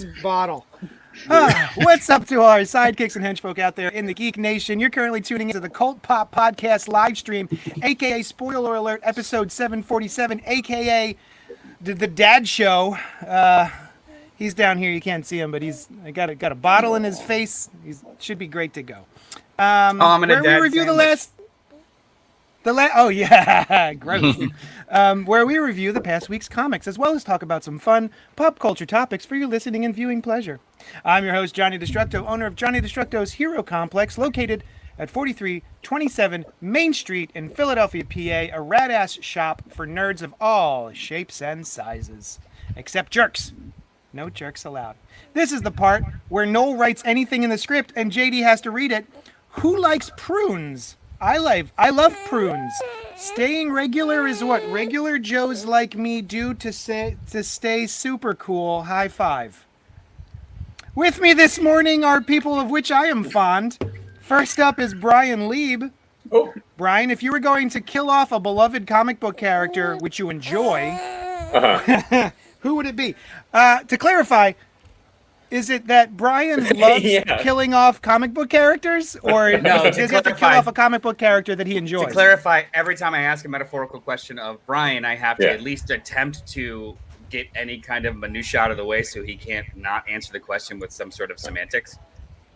this bottle. What's up to our sidekicks and henchfolk out there in the Geek Nation? You're currently tuning into the CultPop podcast live stream, aka spoiler alert, episode 747, aka the Dad Show. He's down here. You can't see him, but he's got a bottle in his face. He should be great to go. I'm in a where we review sandwich. oh yeah, gross. Where we review the past week's comics, as well as talk about some fun pop culture topics for your listening and viewing pleasure. I'm your host, Johnny Destructo, owner of Johnny Destructo's Hero Complex, located at 4327 Main Street in Philadelphia, PA, a rad-ass shop for nerds of all shapes and sizes. Except jerks. No jerks allowed. This is the part where Noel writes anything in the script and JD has to read it. Who likes prunes? I love prunes. Staying regular is what regular Joes like me do to stay super cool. High five. With me this morning are people of which I am fond. First up is Brian Lieb. Oh. Brian, if you were going to kill off a beloved comic book character which you enjoy, who would it be? To clarify, is it that Brian loves killing off comic book characters, or does he have to kill off a comic book character that he enjoys? To clarify, every time I ask a metaphorical question of Brian, I have to at least attempt to get any kind of minutia out of the way so he can't not answer the question with some sort of semantics.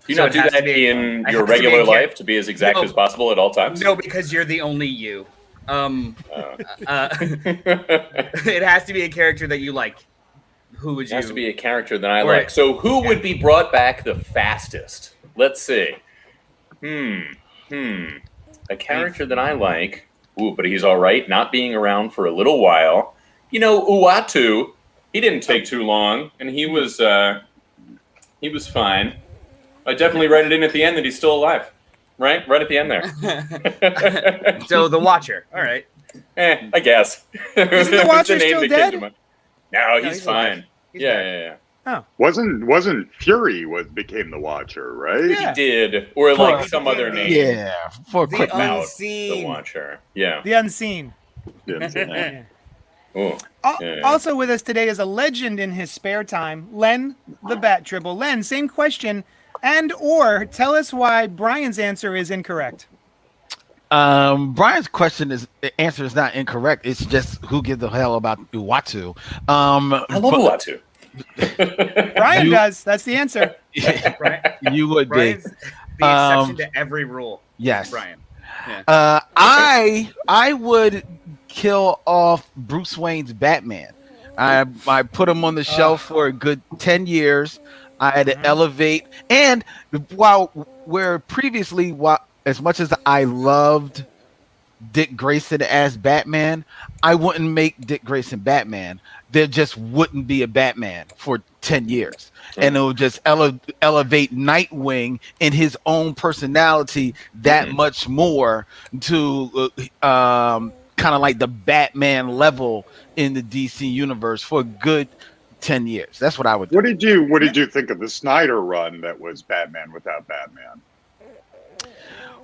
Do you not do that in your regular life to be as exact as possible at all times? No, because you're the only you. It has to be a character that you like. Who would you? It has to be a character that I like. So who would be brought back the fastest? Let's see. A character that I like. Ooh, but he's all right, not being around for a little while. You know, Uatu, he didn't take too long, and he was fine. I definitely write it in at the end that he's still alive. Right at the end there. So the Watcher. All right. I guess. Isn't the Watcher still dead? No, he's fine. Yeah. Oh. Wasn't Fury became the Watcher, right? Yeah. He did, or like some other name. Yeah, for a quick mouth. The Watcher. Yeah. The Unseen. Yeah. Ooh. Also with us today is a legend in his spare time, Len the Bat Tribble. Len, same question, or tell us why Brian's answer is incorrect. Brian's answer is not incorrect. It's just who gives the hell about Uatu. I love Uatu. Brian does. That's the answer. You would be. Brian's the exception to every rule. Yes. Brian. Yeah. I would kill off Bruce Wayne's Batman. I put him on the shelf for a good 10 years. I had to elevate. And as much as I loved Dick Grayson as Batman, I wouldn't make Dick Grayson Batman. There just wouldn't be a Batman for 10 years. And it would just elevate Nightwing in his own personality that much more to kind of like the Batman level in the DC universe for a good 10 years. That's what I would do. What did you think of the Snyder run that was Batman without Batman?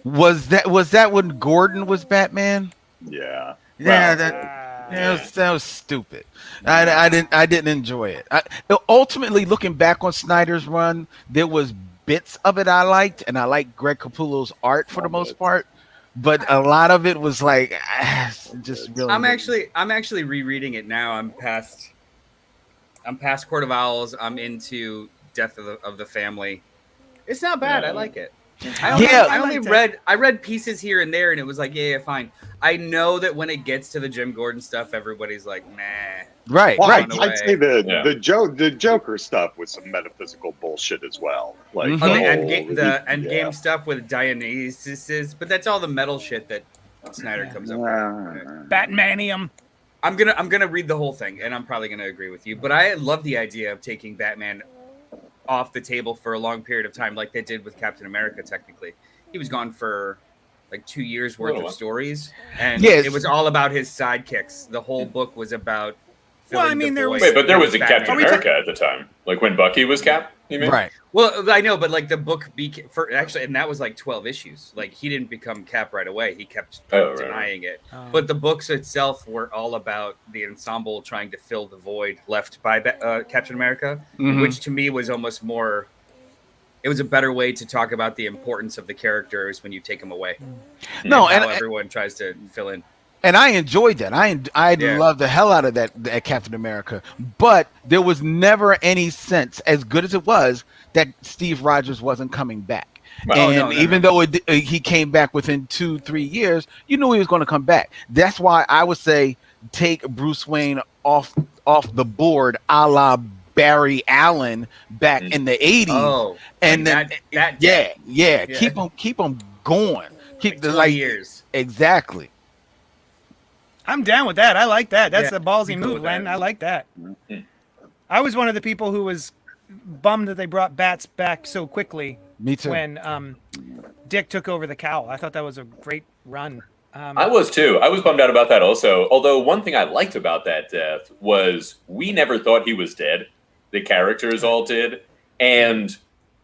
Was that when Gordon was Batman? Yeah. Yeah, that was stupid. I didn't enjoy it. Ultimately, looking back on Snyder's run, there was bits of it I liked, and I liked Greg Capullo's art for the most part. But a lot of it was like just really. I'm actually rereading it now. I'm past Court of Owls. I'm into Death of the Family. It's not bad. I like it. I read pieces here and there, and it was like, yeah, fine. I know that when it gets to the Jim Gordon stuff, everybody's like, nah. Right. I'd say the Joker stuff was some metaphysical bullshit as well. Like the Endgame stuff with Dionysus, but that's all the metal shit that Snyder comes up with. Batmanium. I'm gonna read the whole thing, and I'm probably gonna agree with you. But I love the idea of taking Batman off the table for a long period of time, like they did with Captain America. Technically, he was gone for like 2 years worth of stories, and it was all about his sidekicks. The whole book was about. Well, I mean, there was. Wait, but there was a Captain America at the time, like when Bucky was Cap. You mean? Right. Well, I know, but like the book and that was like 12 issues. Like he didn't become Cap right away. He kept denying it. But the books itself were all about the ensemble trying to fill the void left by Captain America, which to me was almost more. It was a better way to talk about the importance of the characters when you take them away. No, and how everyone tries to fill in. And I enjoyed that. I loved the hell out of that Captain America. But there was never any sense, as good as it was, that Steve Rogers wasn't coming back. Even though he came back within 2-3 years, you knew he was going to come back. That's why I would say take Bruce Wayne off the board, a la Barry Allen back in the 80s. Oh, and then yeah. Keep him going. Keep the years. Exactly. I'm down with that. I like that. That's a ballsy move, Len. I like that. I was one of the people who was bummed that they brought Bats back so quickly. Me too. When Dick took over the cowl. I thought that was a great run. I was too. I was bummed out about that also. Although one thing I liked about that death was we never thought he was dead. The characters all did. And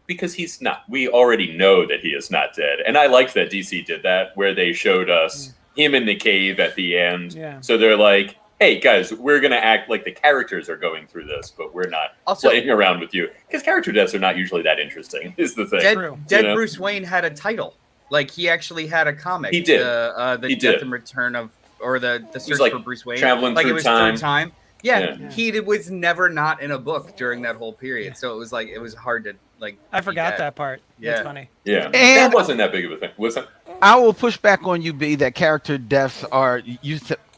because he's not, we already know that he is not dead. And I liked that DC did that, where they showed us him in the cave at the end. Yeah. So they're like, hey, guys, we're going to act like the characters are going through this, but we're not playing around with you. Because character deaths are not usually that interesting, is the thing. Dead Bruce Wayne had a title. Like, he actually had a comic. He did. The Death and Return of, or the Search for Bruce Wayne. Traveling through time. Yeah, he was never not in a book during that whole period. So it was like, it was hard to, like... I forgot that part. Yeah. That's funny. Yeah. And that wasn't that big of a thing, was it? I will push back on you, B, that character deaths are...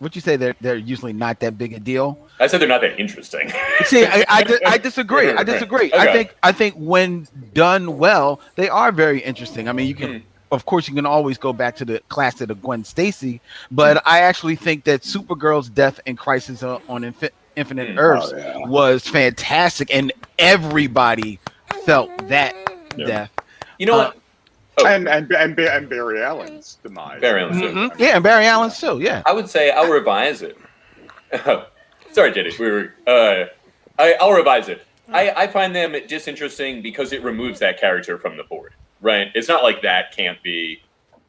Would you say they're usually not that big a deal? I said they're not that interesting. See, I disagree. I disagree. Okay. I think when done well, they are very interesting. I mean, you can... Of course, you can always go back to the classic of Gwen Stacy, but I actually think that Supergirl's death in Crisis on Infinite Earths was fantastic, and everybody felt that death. You know what? And Barry Allen's demise. Barry Allen's too. Yeah, and Barry Allen's too. Yeah. I would say I'll revise it. Sorry, JD. I'll revise it. I find them disinteresting because it removes that character from the board. Right. It's not like that can't be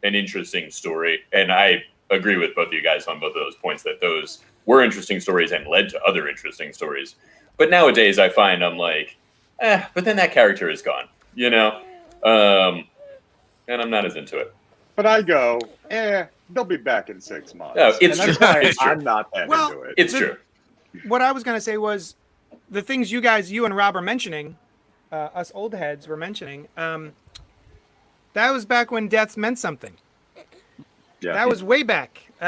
an interesting story. And I agree with both of you guys on both of those points, that those were interesting stories and led to other interesting stories. But nowadays I find I'm like, but then that character is gone, you know? And I'm not as into it. But I go, they'll be back in 6 months. No, it's true. I'm not that into it. It's true. What I was going to say was the things you and Rob are mentioning, us old heads were mentioning, that was back when deaths meant something. Yeah. That was way back. They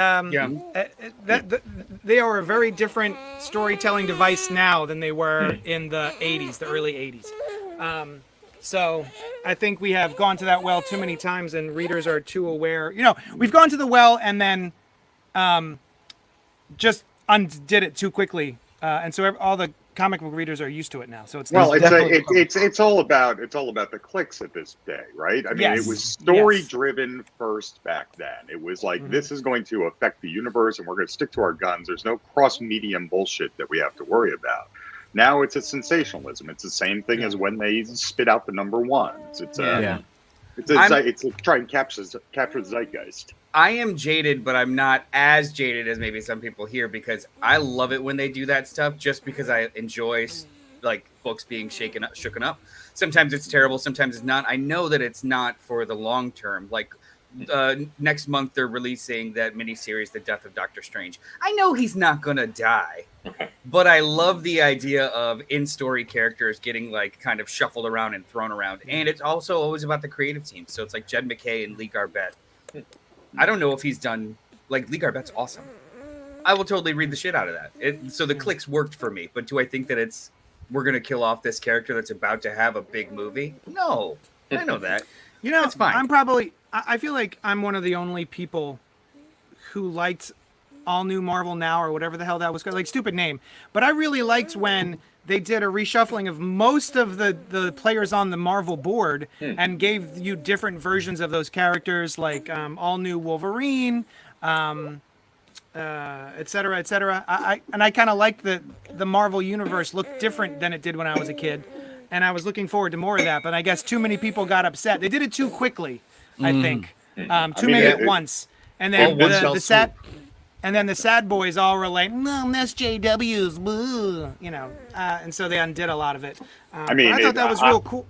are a very different storytelling device now than they were in the 80s, the early 80s. So I think we have gone to that well too many times, and readers are too aware. You know, we've gone to the well and then just undid it too quickly. And so all the comic book readers are used to it now, so it's it's all about the clicks at this day, right? I mean, it was story driven first back then. It was like this is going to affect the universe, and we're going to stick to our guns. There's no cross medium bullshit that we have to worry about. Now it's a sensationalism. It's the same thing as when they spit out the number ones. It's to try and capture the zeitgeist. I am jaded, but I'm not as jaded as maybe some people here, because I love it when they do that stuff, just because I enjoy like books being shooken up. Sometimes it's terrible, sometimes it's not. I know that it's not for the long term. Like next month they're releasing that miniseries, The Death of Doctor Strange. I know he's not gonna die, but I love the idea of in-story characters getting like kind of shuffled around and thrown around. And it's also always about the creative team. So it's like Jed McKay and Lee Garbett. I don't know if he's done, like, Lee Garbett's awesome. I will totally read the shit out of that. So the clicks worked for me, but do I think that we're going to kill off this character that's about to have a big movie? No, I know that. You know, it's fine. I feel like I'm one of the only people who liked All New Marvel Now, or whatever the hell that was called, like, stupid name. But I really liked when they did a reshuffling of most of the players on the Marvel board and gave you different versions of those characters, like all new Wolverine, et cetera, et cetera. I kind of liked the Marvel universe looked different than it did when I was a kid. and I was looking forward to more of that. But I guess too many people got upset. They did it too quickly, I think. Too many at once, and then the sad. And then the sad boys all were like, "No, that's JW's," boo," you know, and so they undid a lot of it. I thought that was real cool.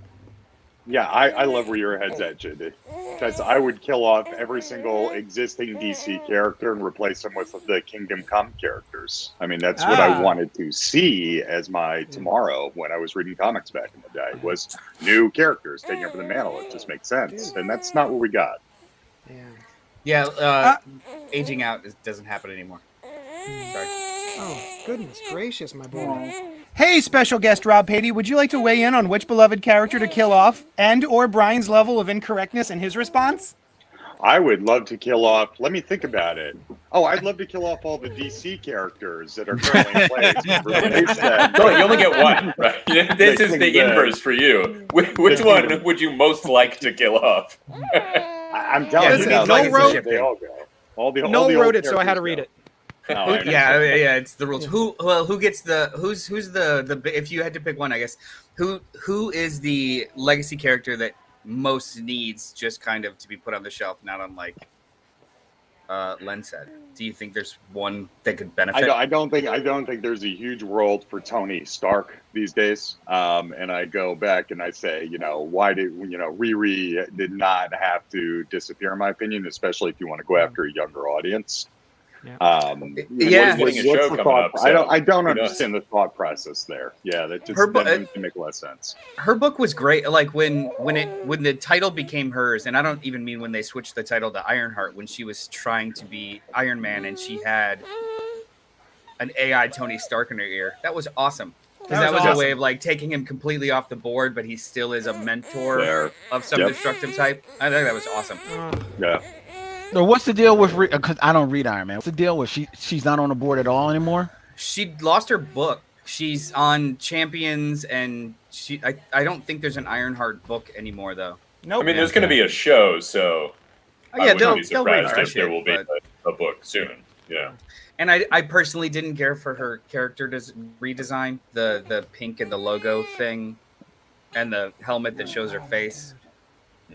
Yeah, I love where your head's at, JD. Because I would kill off every single existing DC character and replace them with the Kingdom Come characters. I mean, that's what I wanted to see as my tomorrow when I was reading comics back in the day, was new characters taking over the mantle. It just makes sense. And that's not what we got. Yeah, aging out doesn't happen anymore. Sorry. Oh, goodness gracious, my boy. Hey, special guest Rob Patey, would you like to weigh in on which beloved character to kill off and or Brian's level of incorrectness in his response? I would love to kill off, let me think about it. Oh, I'd love to kill off all the DC characters that are currently in place. Replace them. So you only get one, right? This is the inverse for you. Which one would you most like to kill off? I'm telling you, they all go. Noel wrote it, so I had to read it. Yeah, it's the rules. Who gets the who's the if you had to pick one, I guess who is the legacy character that most needs just kind of to be put on the shelf, not unlike Len said. Do you think there's one that could benefit? I don't think there's a huge world for Tony Stark these days. And I go back and I say, why did Riri did not have to disappear, in my opinion, especially if you want to go after a younger audience. What's a show coming up, so I don't understand the thought process there. Yeah, that doesn't make a lot of sense. Her book was great. Like when the title became hers, and I don't even mean when they switched the title to Ironheart, when she was trying to be Iron Man and she had an AI Tony Stark in her ear. That was awesome. Because that was awesome. A way of like taking him completely off the board, but he still is a mentor of some destructive type. I think that was awesome. Yeah. So what's the deal with? Because I don't read Iron Man. What's the deal with she's not on the board at all anymore? She lost her book. She's on Champions, and I don't think there's an Ironheart book anymore, though. Nope. I mean, there's going to be a show, so I wouldn't be surprised if there will be a book soon. Yeah. And I personally didn't care for her character redesign, the pink and the logo thing, and the helmet that shows her face.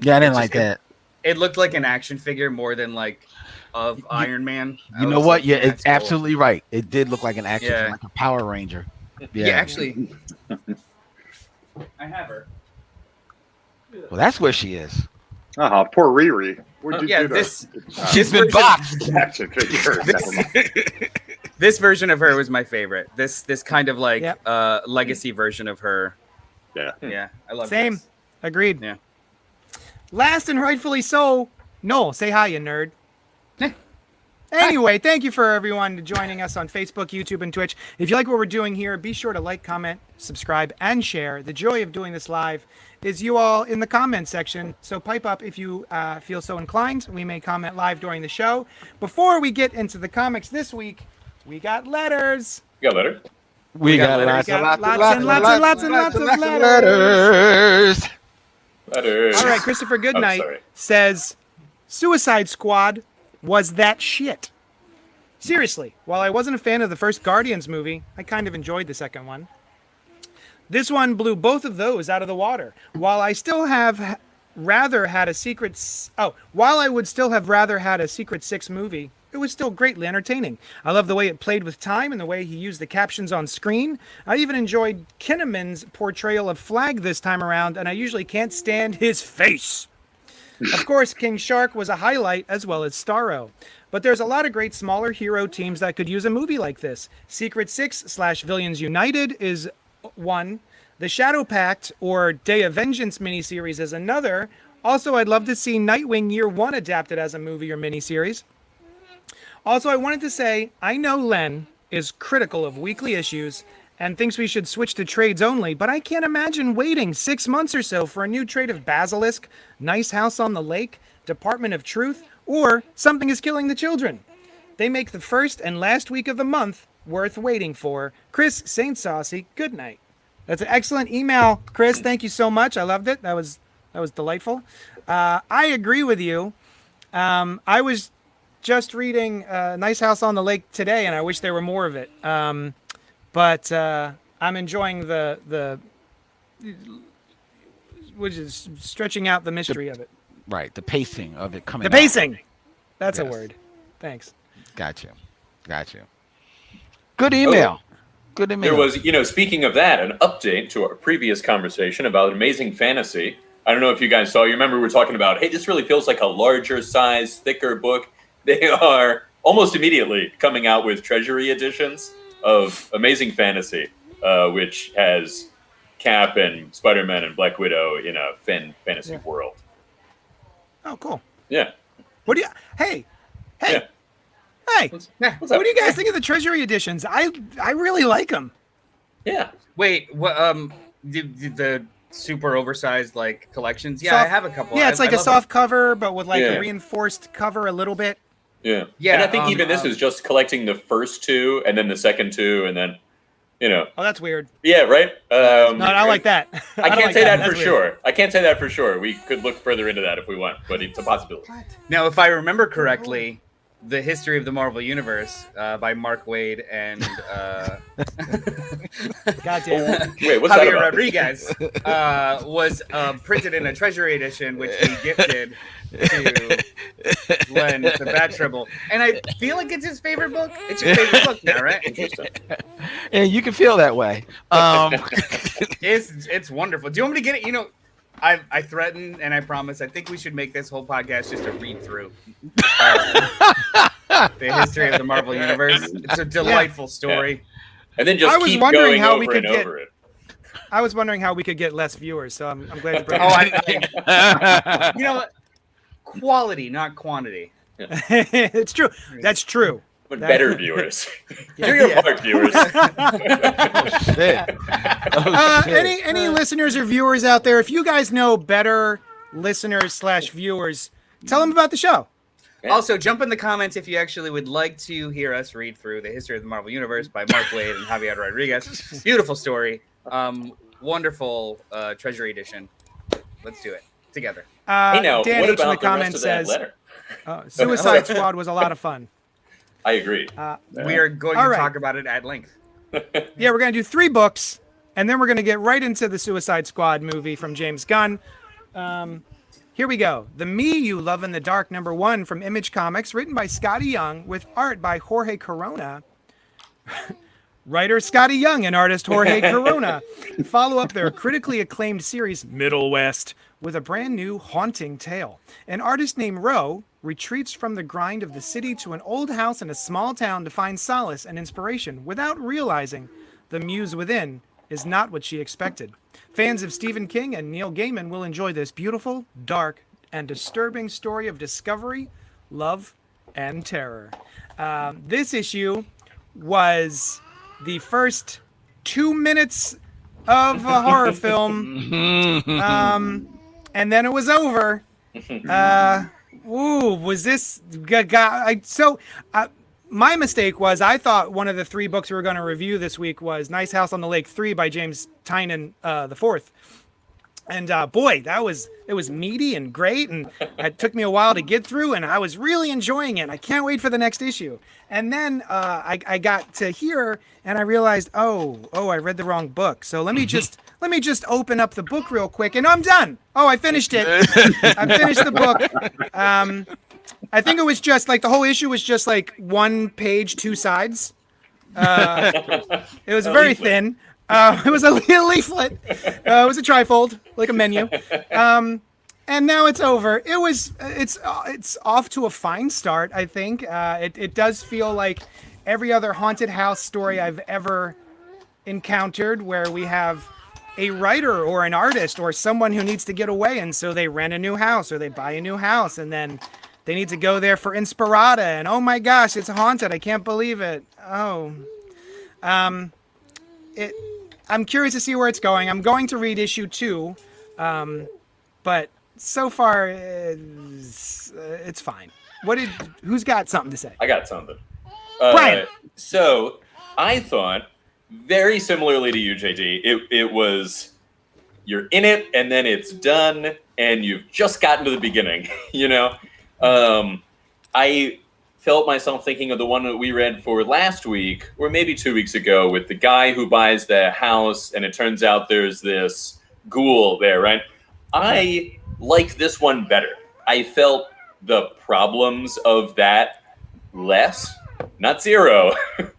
Yeah, I didn't like that. It looked like an action figure more than like of Iron Man. You know what? Yeah, it's absolutely right. It did look like an action figure, like a Power Ranger. Yeah, actually, I have her. Well, that's where she is. Poor Riri. What'd you do she's been boxed. Action figure. This version of her was my favorite. This kind of like legacy version of her. Yeah, I love it. Same. Agreed. Yeah. Last and rightfully so, Noel, say hi, you nerd. Anyway, thank you for everyone joining us on Facebook, YouTube, and Twitch. If you like what we're doing here, be sure to like, comment, subscribe, and share. The joy of doing this live is you all in the comment section. So pipe up if you feel so inclined. We may comment live during the show. Before we get into the comics this week, we got letters. You got letters? We got lots of letters. Letters. All right, Christopher Goodnight says, Suicide Squad was that shit. Seriously, while I wasn't a fan of the first Guardians movie, I kind of enjoyed the second one. This one blew both of those out of the water. While I still have rather had a Secret... while I would still have rather had a Secret Six movie, it was still greatly entertaining. I love the way it played with time and the way he used the captions on screen. I even enjoyed Kinnaman's portrayal of Flag this time around, and I usually can't stand his face. Of course, King Shark was a highlight, as well as Starro. But there's a lot of great smaller hero teams that could use a movie like this. Secret Six / Villains United is one. The Shadow Pact or Day of Vengeance miniseries is another. Also, I'd love to see Nightwing Year One adapted as a movie or miniseries. Also, I wanted to say, I know Len is critical of weekly issues and thinks we should switch to trades only, but I can't imagine waiting 6 months or so for a new trade of Basilisk, Nice House on the Lake, Department of Truth, or Something is Killing the Children. They make the first and last week of the month worth waiting for. Chris St. Saucy, good night. That's an excellent email, Chris. Thank you so much. I loved it. That was delightful. I agree with you. I was just reading Nice House on the Lake today, and I wish there were more of it. But I'm enjoying the which is stretching out the mystery of it. Right, the pacing of it coming. The pacing. That's a word. Thanks. Got you. Good email. Good email. There was, speaking of that, an update to our previous conversation about Amazing Fantasy. I don't know if you guys saw. You remember we were talking about, hey, this really feels like a larger size, thicker book. They are almost immediately coming out with treasury editions of Amazing Fantasy, which has Cap and Spider-Man and Black Widow in a fantasy world. Oh, cool. Yeah. What do you? Hey. Yeah. Hey. What's What up? do you guys think of the treasury editions? I really like them. Yeah. Wait, what? Did the super oversized like collections? Yeah, Soft- I have a couple. Yeah, it's like a soft cover, but with like Yeah. a reinforced cover a little bit. Yeah. Yeah, And I think even this is just collecting the first two and then the second two and then, Oh, that's weird. Yeah, right? No, I like that. I don't can't like say that That's for weird. sure. I can't say that for sure. We could look further into that if we want, but it's a possibility. Now, if I remember correctly, The History of the Marvel Universe by Mark Wade and Goddamn. Wait, what's that Javier about? Rodriguez was printed in a treasury edition, which we gifted to Glenn, the Bat Tribble. And I feel like it's his favorite book. It's your favorite book now, right? Interesting. And you can feel that way. It's wonderful. Do you want me to get it? I threaten and I promise. I think we should make this whole podcast just a read through the history of the Marvel Universe. It's a delightful story. And then I just was keep wondering going how over we could and get- over it. I was wondering how we could get less viewers, so I'm glad you brought Oh, it you know what? Quality, not quantity. It's true. That's true. But That- better viewers. Yeah. Do your Yeah. part, viewers. Shit. Any listeners or viewers out there, if you guys know better listeners / viewers, tell them about the show. Yeah. Also, jump in the comments if you actually would like to hear us read through The History of the Marvel Universe by Mark Wade and Javier Rodriguez. Beautiful story. Wonderful treasury edition. Let's do it together. Hey, now, Dan what H in the about the rest comments of that says, letter? Suicide Squad was a lot of fun. I agree. We are going All to right. talk about it at length. Yeah, we're going to do 3 books, and then we're going to get right into the Suicide Squad movie from James Gunn. Here we go. The Me You Love in the Dark #1 from Image Comics, written by Skottie Young, with art by Jorge Corona. Writer Skottie Young and artist Jorge Corona follow up their critically acclaimed series Middle West with a brand new haunting tale. An artist named Ro retreats from the grind of the city to an old house in a small town to find solace and inspiration without realizing the muse within is not what she expected. Fans of Stephen King and Neil Gaiman will enjoy this beautiful, dark, and disturbing story of discovery, love, and terror. This issue was the first 2 minutes of a horror film, and then it was over. Was this? My mistake was I thought one of the 3 books we were going to review this week was Nice House on the Lake 3 by James Tynion the Fourth. And boy, it was meaty and great, and it took me a while to get through, and I was really enjoying it. I can't wait for the next issue. And then I got to here, and I realized, oh, I read the wrong book. So let me just open up the book real quick, and I'm done. Oh, I finished it. I finished the book. I think it was just like the whole issue was just like 1 page, 2 sides. It was very thin. It was a leaflet. It was a trifold, like a menu. And now it's over. It's off to a fine start, I think. It does feel like every other haunted house story I've ever encountered, where we have a writer or an artist or someone who needs to get away, and so they rent a new house or they buy a new house, and then they need to go there for Inspirata, and oh my gosh, it's haunted. I can't believe it. I'm curious to see where it's going. I'm going to read issue 2, but so far it's fine. Who's got something to say? I got something. Brian. So I thought, very similarly to you, JD, it was, you're in it and then it's done and you've just gotten to the beginning, I felt myself thinking of the one that we read for last week, or maybe 2 weeks ago, with the guy who buys the house, and it turns out there's this ghoul there, right? I liked this one better. I felt the problems of that less, not zero,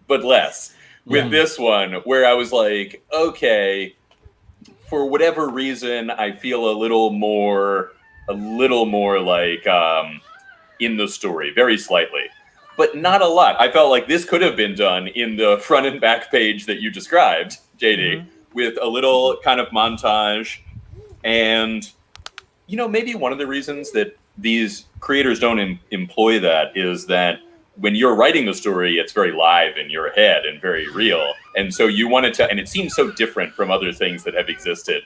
but less with this one, where I was like, okay, for whatever reason, I feel a little more like in the story, very slightly, but not a lot. I felt like this could have been done in the front and back page that you described, JD, with a little kind of montage. And, you know, maybe one of the reasons that these creators don't employ that is that when you're writing the story, it's very live in your head and very real. And so you wanted to, and it seems so different from other things that have existed.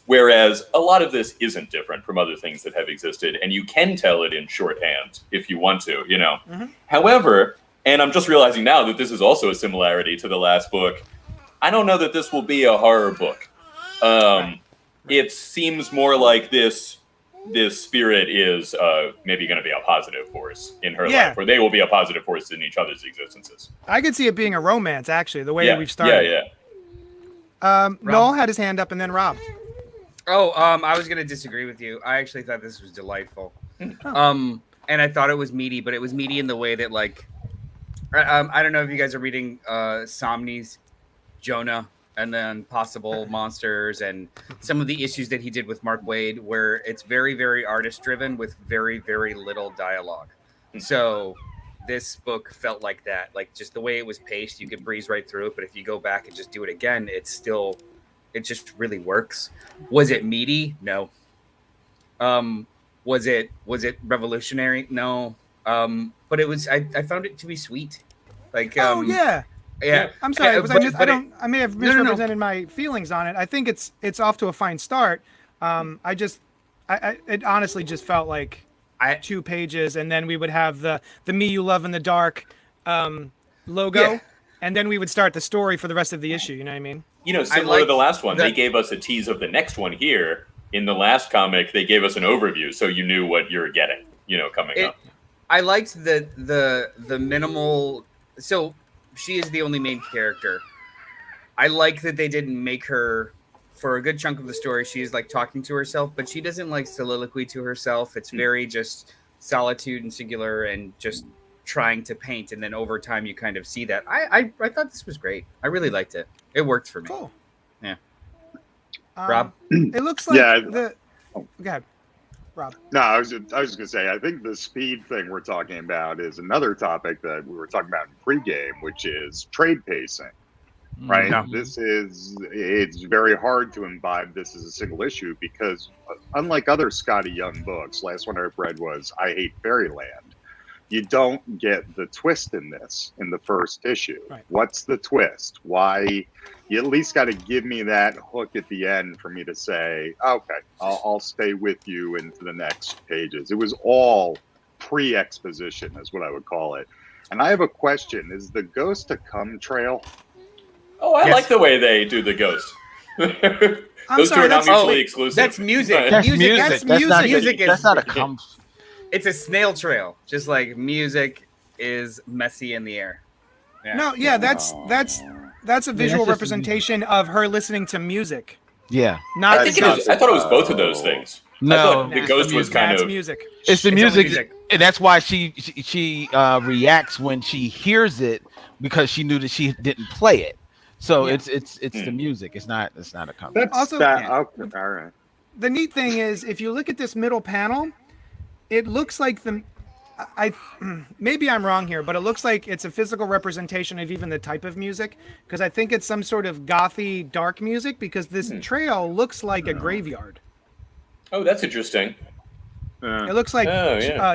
Whereas a lot of this isn't different from other things that have existed, and you can tell it in shorthand if you want to, you know. However, and I'm just realizing now that this is also a similarity to the last book, I don't know that this will be a horror book. It seems more like this spirit is maybe going to be a positive force in her life, or they will be a positive force in each other's existences. I could see it being a romance, actually, the way we've started. Noel had his hand up, and then Rob. Oh, I was gonna disagree with you. I actually thought this was delightful. And I thought it was meaty, but it was meaty in the way that, like, I don't know if you guys are reading Somni's Jonah and then Possible Monsters and some of the issues that he did with Mark Waid, where it's very, very artist driven with very, very little dialogue. So this book felt like that, like just the way it was paced, you could breeze right through it. But if you go back and just do it again, it just really works. Was it meaty? No. Was it revolutionary? No. But it was. I found it to be sweet. Like. Yeah. I'm sorry. I may have misrepresented my feelings on it. I think it's off to a fine start. It honestly just felt like 2 pages, and then we would have the Me You Love in the Dark logo, and then we would start the story for the rest of the issue. You know what I mean? You know, similar to the last one, they gave us a tease of the next one here. In the last comic, they gave us an overview, so you knew what you're getting, you know, coming up. I liked the minimal. So she is the only main character. I like that they didn't make her, for a good chunk of the story, she is like talking to herself, but she doesn't like soliloquy to herself. It's very just solitude and singular and just trying to paint. And then over time, you kind of see that. I thought this was great. I really liked it. It worked for me. Cool. Yeah. Rob? It looks like go ahead, Rob. No, I was just gonna say, I think the speed thing we're talking about is another topic that we were talking about in pregame, which is trade pacing. Right. It's very hard to imbibe this as a single issue because unlike other Skottie Young books, last one I've read was I Hate Fairyland. You don't get the twist in this in the first issue. Right. What's the twist? Why? You at least got to give me that hook at the end for me to say, okay, I'll stay with you into the next pages. It was all pre-exposition is what I would call it. And I have a question. Is the Ghost to Come trail? Oh, I like the way they do the Ghost. Those two are not mutually exclusive. That's music. That's music. That's not a come. It's a snail trail. Just like music is messy in the air. Yeah. No, yeah, that's a visual representation of her listening to music. Yeah. Not I thought it was both of those things. No, the Ghost was kind of music. It's the music, and that's why she reacts when she hears it because she knew that she didn't play it. So it's the music. It's not a comment. Also, all right. The neat thing is, if you look at this middle panel, it looks like maybe I'm wrong here, but it looks like it's a physical representation of even the type of music, because I think it's some sort of gothy dark music, because this trail looks like a graveyard. Oh, that's interesting. It looks like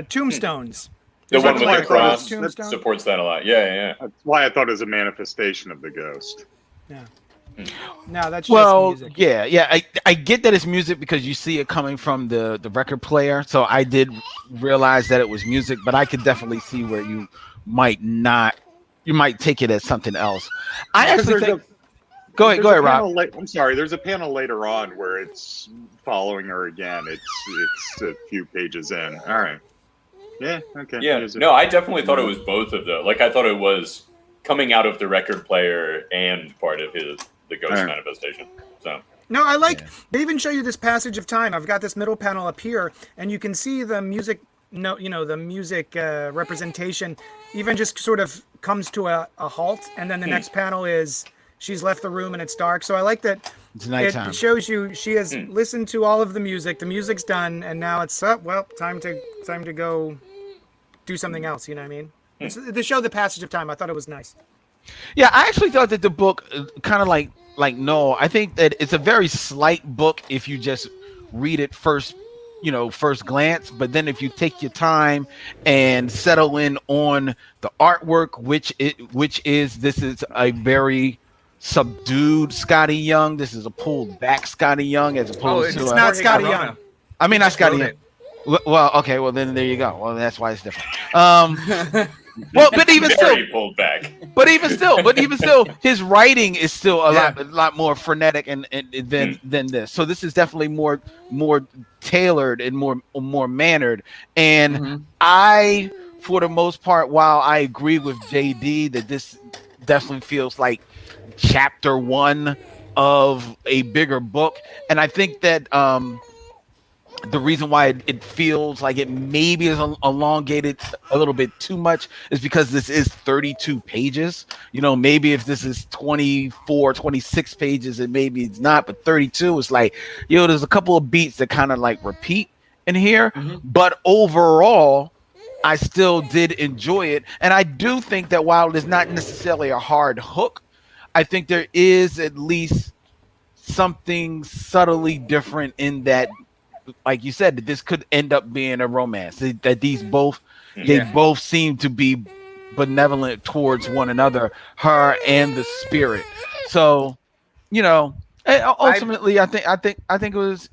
tombstones. The one with the cross tombstone supports that a lot. Yeah. That's why I thought it was a manifestation of the Ghost. Yeah. No, that's just music. Yeah. I get that it's music because you see it coming from the record player. So I did realize that it was music, but I could definitely see where you might take it as something else. I actually think. Go ahead, Rob. I'm sorry. There's a panel later on where it's following her again. It's a few pages in. All right. Yeah. Okay. Yeah. No, I definitely thought it was both of those. Like I thought it was coming out of the record player and part of the Ghost manifestation. So No, I like. They even show you this passage of time. I've got this middle panel up here, and you can see the music. No, the music representation, even just sort of comes to a halt, and then the next panel is she's left the room and it's dark. So I like that. It's nighttime. It shows you she has listened to all of the music. The music's done, and now it's time to go do something else. You know what I mean? To show the passage of time, I thought it was nice. Yeah, I actually thought that the book kind of like no, I think that it's a very slight book if you just read it first glance, but then if you take your time and settle in on the artwork, this is a very subdued Skottie Young. This is a pulled back Skottie Young as opposed to it's not Skottie Young. I mean, not Skottie Young. Well, okay, well then there you go. Well, that's why it's different. Well, but even still, pulled back. But even still, his writing is still a lot more frenetic than this. So this is definitely more tailored and more mannered. And I, for the most part, while I agree with JD that this definitely feels like chapter 1 of a bigger book, and I think that the reason why it feels like it maybe is elongated a little bit too much is because this is 32 pages. Maybe if this is 24, 26 pages, and maybe it's not, but 32 is like, there's a couple of beats that kind of like repeat in here. But overall, I still did enjoy it. And I do think that while it's not necessarily a hard hook, I think there is at least something subtly different in that, like you said, that this could end up being a romance. That these both seem to be benevolent towards one another, her and the spirit. So, ultimately, I think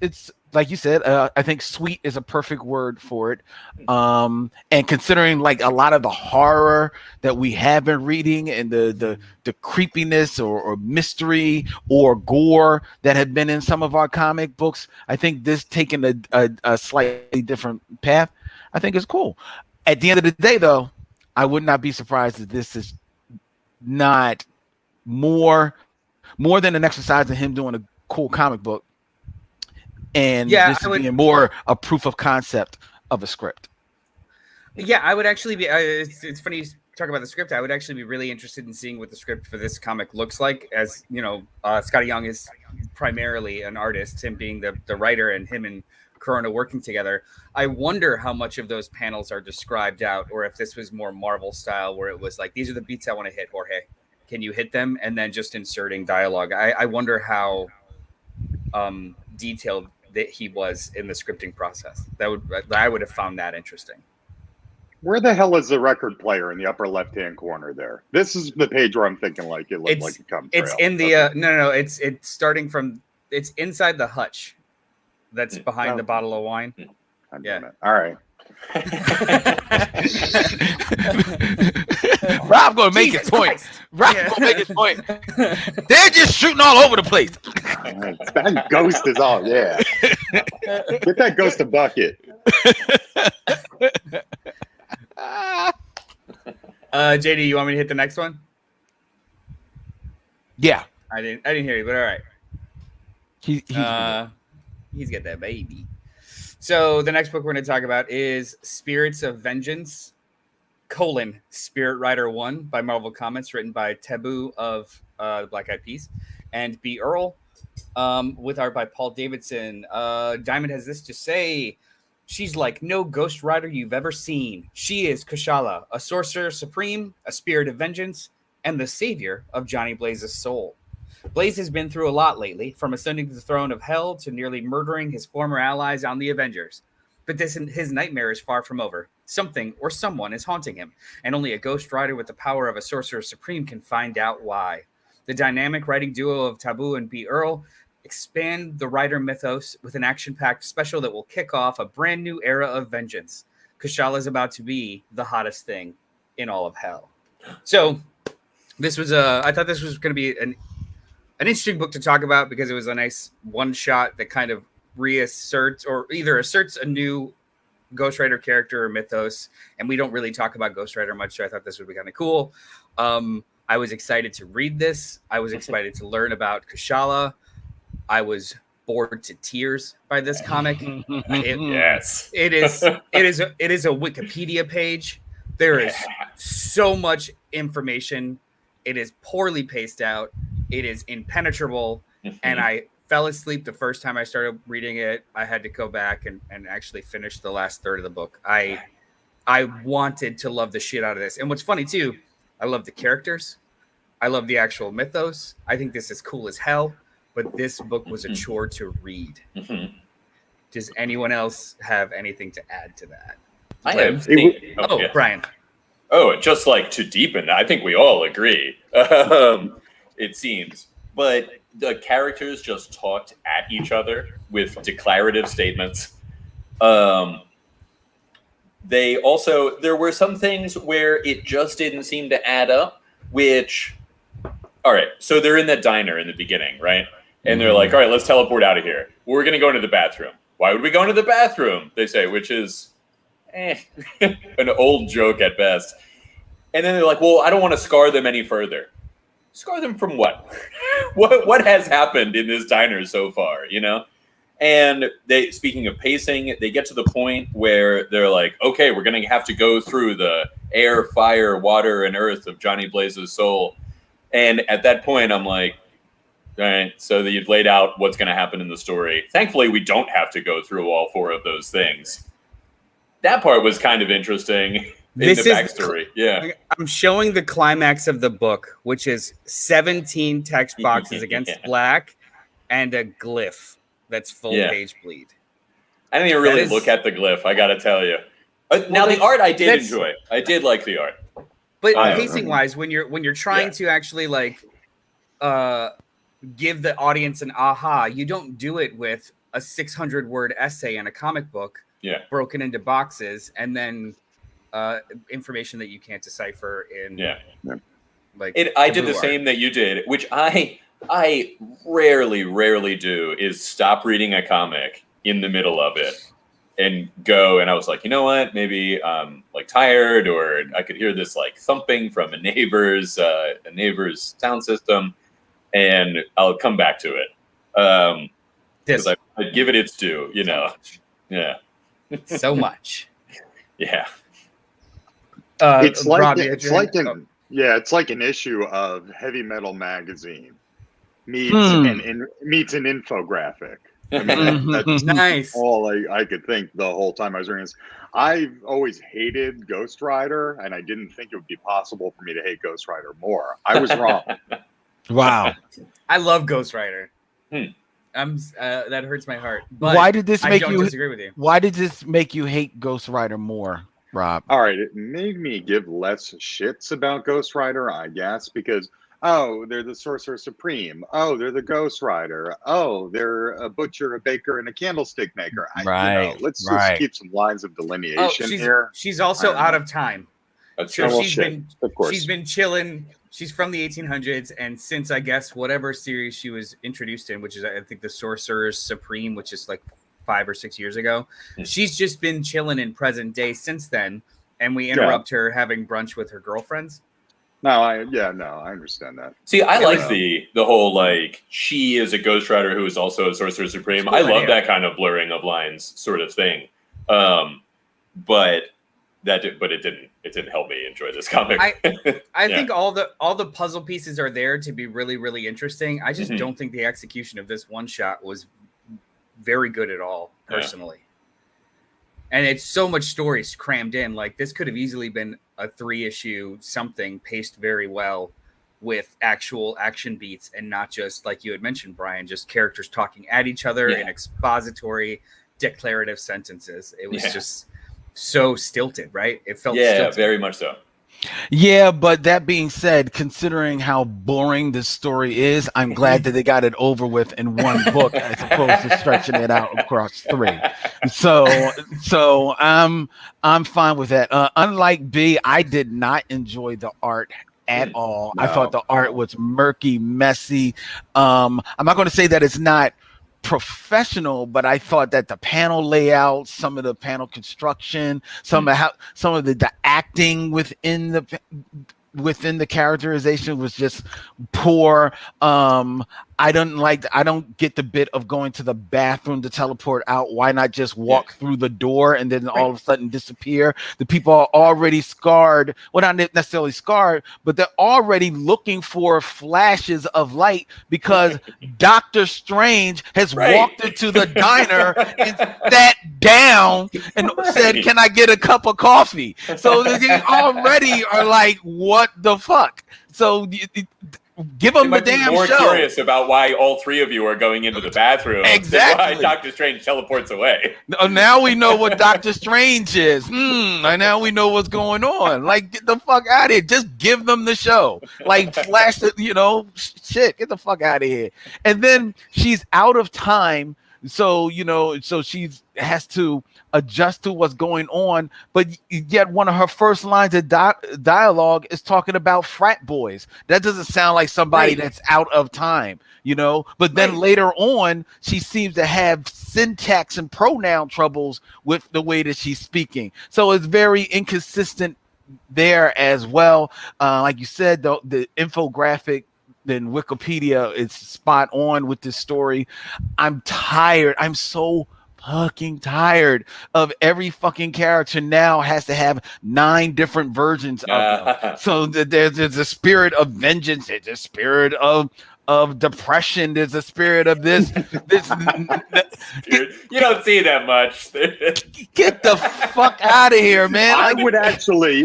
it's like you said. I think sweet is a perfect word for it. And considering like a lot of the horror that we have been reading and the creepiness or mystery or gore that have been in some of our comic books, I think this taking a slightly different path, I think is cool. At the end of the day, though, I would not be surprised if this is not more than an exercise in him doing a cool comic book. And this being more a proof of concept of a script. Yeah, I would actually be. It's funny you talk about the script. I would actually be really interested in seeing what the script for this comic looks like. As Skottie Young is primarily an artist, him being the writer, and him and Corona working together. I wonder how much of those panels are described out, or if this was more Marvel style, where it was like, these are the beats I want to hit, Jorge. Can you hit them? And then just inserting dialogue. I wonder how detailed that he was in the scripting process. I would have found that interesting. Where the hell is the record player in the upper left-hand corner there? This is the page where I'm thinking like it looked like a cum trail. It's in the no. It's starting from. It's inside the hutch. That's behind the bottle of wine. All right. Rob gonna make his point. Gonna make his point. They're just shooting all over the place. That ghost is all, yeah. Get that ghost a bucket. JD, you want me to hit the next one? Yeah. I didn't hear you, but all right. He's got that baby. So the next book we're going to talk about is Spirits of Vengeance, Spirit Rider 1 by Marvel Comics, written by Taboo of the Black Eyed Peas, and B. Earl, with art by Paul Davidson. Diamond has this to say: she's like no Ghost Rider you've ever seen. She is Kushala, a sorcerer supreme, a spirit of vengeance, and the savior of Johnny Blaze's soul. Blaze has been through a lot lately, from ascending to the throne of hell to nearly murdering his former allies on the Avengers. But his nightmare is far from over. Something or someone is haunting him, and only a Ghost Rider with the power of a Sorcerer Supreme can find out why. The dynamic writing duo of Taboo and B. Earl expand the Rider mythos with an action-packed special that will kick off a brand new era of vengeance. Kushala is about to be the hottest thing in all of hell. So this was I thought this was going to be an interesting book to talk about because it was a nice one-shot that kind of reasserts or either asserts a new Ghost Rider character or mythos, and we don't really talk about Ghost Rider much, so I thought this would be kind of cool. I was excited to read this. I was excited to learn about Kushala. I was bored to tears by this comic. Yes. It is a Wikipedia page. There is so much information. It is poorly paced out. It is impenetrable. And I fell asleep the first time I started reading it. I had to go back and actually finish the last third of the book. I wanted to love the shit out of this. And what's funny too, I love the characters. I love the actual mythos. I think this is cool as hell. But this book was a chore to read. Does anyone else have anything to add to that? I have. Brian. Oh, just like to deepen, I think we all agree. It seems, but the characters just talked at each other with declarative statements. They also, there were some things where it just didn't seem to add up. Which, all right, so they're in that diner in the beginning, right? And they're like, all right, let's teleport out of here. We're going to go into the bathroom. Why would we go into the bathroom? They say, which is an old joke at best. And then they're like, well, I don't want to scar them any further. Scar them from what? What has happened in this diner so far, you know? And they, speaking of pacing, they get to the point where they're like, okay, we're going to have to go through the air, fire, water, and earth of Johnny Blaze's soul. And at that point, I'm like, all right, so that you've laid out what's going to happen in the story. Thankfully, we don't have to go through all four of those things. That part was kind of interesting in the backstory. Yeah. I'm showing the climax of the book, which is 17 text boxes against black and a glyph that's full page bleed. I didn't even really look at the glyph, I got to tell you. Now, the art I did enjoy. I did like the art. But pacing-wise, when you're trying to actually, like, give the audience an aha, you don't do it with a 600-word essay in a comic book broken into boxes and then information that you can't decipher in like I did the same that you did, which I rarely do, is stop reading a comic in the middle of it and go, and I was like, you know what, maybe I'm like tired, or I could hear this like thumping from a neighbor's sound system, and I'll come back to it. Because I'd give it its due, you know. Yeah. So much. Yeah. It's like an issue of Heavy Metal magazine meets an infographic. I mean, that's nice. all I could think the whole time I was reading this. I've always hated Ghost Rider, and I didn't think it would be possible for me to hate Ghost Rider more. I was wrong. Wow. I love Ghost Rider. That hurts my heart. But why did this make you disagree with you? Why did this make you hate Ghost Rider more, Rob? All right, it made me give less shits about Ghost Rider, I guess, because they're the Sorcerer Supreme. Oh, they're the Ghost Rider. Oh, they're a butcher, a baker, and a candlestick maker. Let's just keep some lines of delineation here. She's also out of time. That's true. Of course. She's been chilling. She's from the 1800s, and since I guess whatever series she was introduced in, which is I think the Sorcerer Supreme, which is like 5 or 6 years ago, she's just been chilling in present day since then. And we interrupt her having brunch with her girlfriends. I understand that. See, I like the whole like she is a Ghost Rider who is also a Sorcerer Supreme. Cool, I love that kind of blurring of lines sort of thing. But it didn't help me enjoy this comic. I think all the puzzle pieces are there to be really, really interesting. I just don't think the execution of this one shot was very good at all, personally. And it's so much stories crammed in. Like, this could have easily been a 3-issue something paced very well with actual action beats and not just, like you had mentioned, Brian, just characters talking at each other in expository, declarative sentences. It was just so stilted, right? It felt stilted. Very much so. Yeah, but that being said, considering how boring this story is, I'm glad that they got it over with in one book as opposed to stretching it out across 3. So I'm fine with that. Unlike B, I did not enjoy the art at all. No. I thought the art was murky, messy. I'm not going to say that it's not professional, but I thought that the panel layout, some of the panel construction, some of the acting within the characterization was just poor. I don't get the bit of going to the bathroom to teleport out. Why not just walk through the door and then all of a sudden disappear? The people are already scarred. Well, not necessarily scarred, but they're already looking for flashes of light because Doctor Strange has walked into the diner and sat down and said, "Can I get a cup of coffee?" So they already are like, "What the fuck?" So give them the damn more show. Curious about why all three of you are going into the bathroom. Exactly. Why Doctor Strange teleports away. Now we know what Doctor Strange is. And now we know what's going on. Like, get the fuck out of here. Just give them the show. Like, flash it, shit. Get the fuck out of here. And then she's out of time. So, so she has to adjust to what's going on, but yet one of her first lines of dialogue is talking about frat boys. That doesn't sound like somebody that's out of time, but then later on she seems to have syntax and pronoun troubles with the way that she's speaking, so it's very inconsistent there as well. Like you said, the infographic then Wikipedia is spot on with this story. I'm tired. I'm so fucking tired of every fucking character now has to have 9 different versions of them. So there's a spirit of vengeance. There's a spirit of depression. There's a spirit of this. You don't see that much. Get the fuck out of here, man. I would actually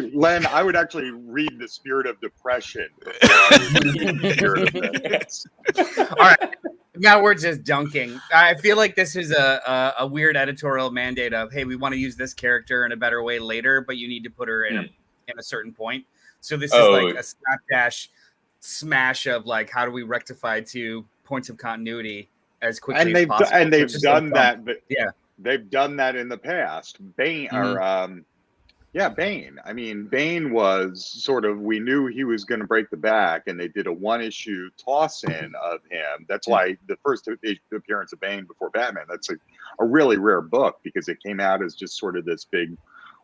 read the spirit of depression before I would read the spirit of vengeance. All right. Now we're just dunking. I feel like this is a weird editorial mandate of, hey, we want to use this character in a better way later, but you need to put her in a certain point. So this is like a slapdash smash of like, how do we rectify 2 points of continuity as quickly as possible? And they've done that, but yeah, they've done that in the past. Bane, Bane. I mean, Bane was sort of, we knew he was going to break the back, and they did a 1-issue toss-in of him. That's why the first appearance of Bane before Batman, that's a really rare book, because it came out as just sort of this big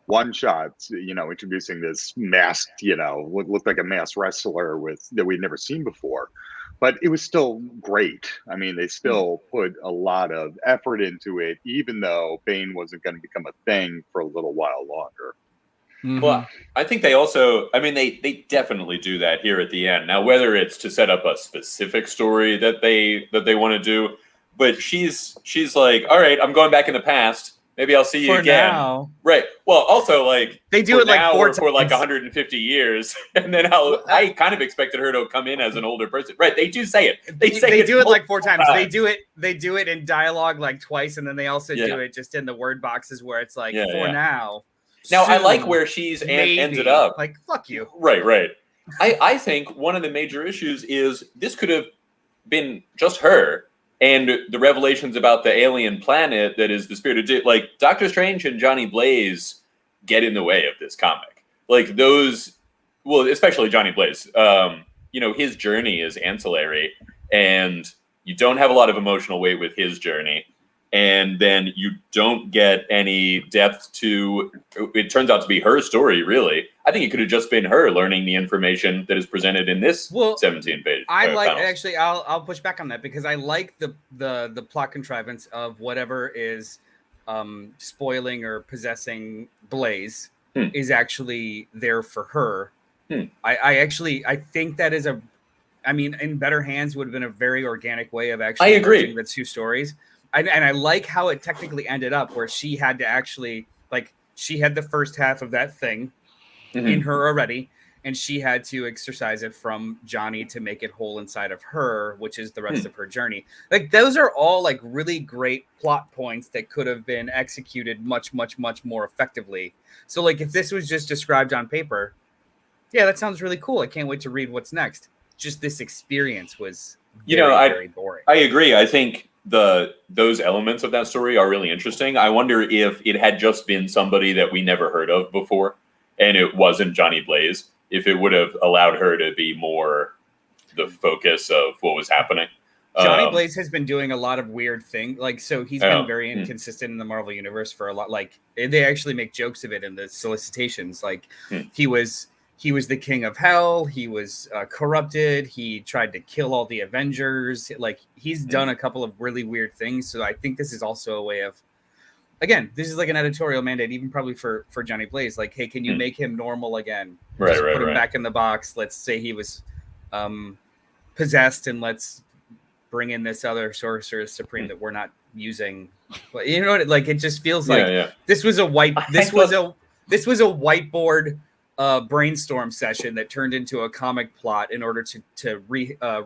one-shot, introducing this masked, what looked like a masked wrestler that we'd never seen before. But it was still great. I mean, they still put a lot of effort into it, even though Bane wasn't going to become a thing for a little while longer. Well, I think they also, they definitely do that here at the end. Now, whether it's to set up a specific story that they want to do, but she's like, all right, I'm going back in the past. Maybe I'll see you again. Now. Right. Well, also, like, they do it like 4 times. For like 150 years, and then I kind of expected her to come in as an older person. Right? They do say it. They do it like 4 times. They do it in dialogue like twice, and then they also do it just in the word boxes where it's like now. Now, soon, I like where she's ended up. Like, fuck you. Right. I think one of the major issues is this could have been just her and the revelations about the alien planet that is the spirit of... Like, Doctor Strange and Johnny Blaze get in the way of this comic. Like, those... Well, especially Johnny Blaze. His journey is ancillary, and you don't have a lot of emotional weight with his journey. And then you don't get any depth to, it turns out to be her story, really. I think it could have just been her learning the information that is presented in this 17 page. Actually, I'll push back on that, because I like the plot contrivance of whatever is spoiling or possessing Blaze is actually there for her. I think that is in better hands would have been a very organic way of actually merging the 2 stories. And I like how it technically ended up, where she had to actually, like, she had the first half of that thing in her already, and she had to exercise it from Johnny to make it whole inside of her, which is the rest of her journey. Like, those are all like really great plot points that could have been executed much, much, much more effectively. So, like, if this was just described on paper, yeah, that sounds really cool. I can't wait to read what's next. Just this experience was very boring. I agree. I think those elements of that story are really interesting. I wonder if it had just been somebody that we never heard of before, and it wasn't Johnny Blaze, if it would have allowed her to be more the focus of what was happening. Johnny Blaze has been doing a lot of weird things. Like, so he's been very inconsistent in the Marvel universe for a lot. Like, they actually make jokes of it in the solicitations. Like, he was he was the king of hell. He was corrupted. He tried to kill all the Avengers. Like, he's done a couple of really weird things. So I think this is also a way of, again, this is like an editorial mandate, even probably for Johnny Blaze. Like, hey, can you make him normal again? Right, Just right, put him right. back in the box. Let's say he was possessed, and let's bring in this other sorcerer supreme that we're not using. But you know what? Like, it just feels like this was a whiteboard brainstorm session that turned into a comic plot in order to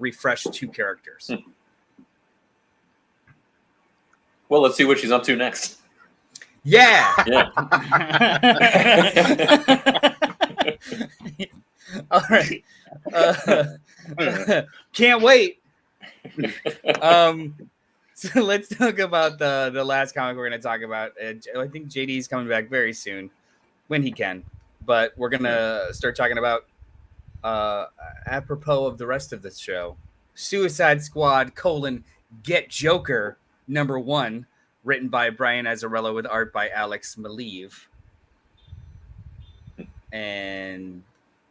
refresh two characters. Well, let's see what she's up to next. Yeah. All right. Can't wait. So let's talk about the last comic we're going to talk about. I think JD's coming back very soon when he can, but we're going to start talking about apropos of the rest of this show, Suicide Squad: Get Joker #1, written by Brian Azzarello with art by Alex Maleev. And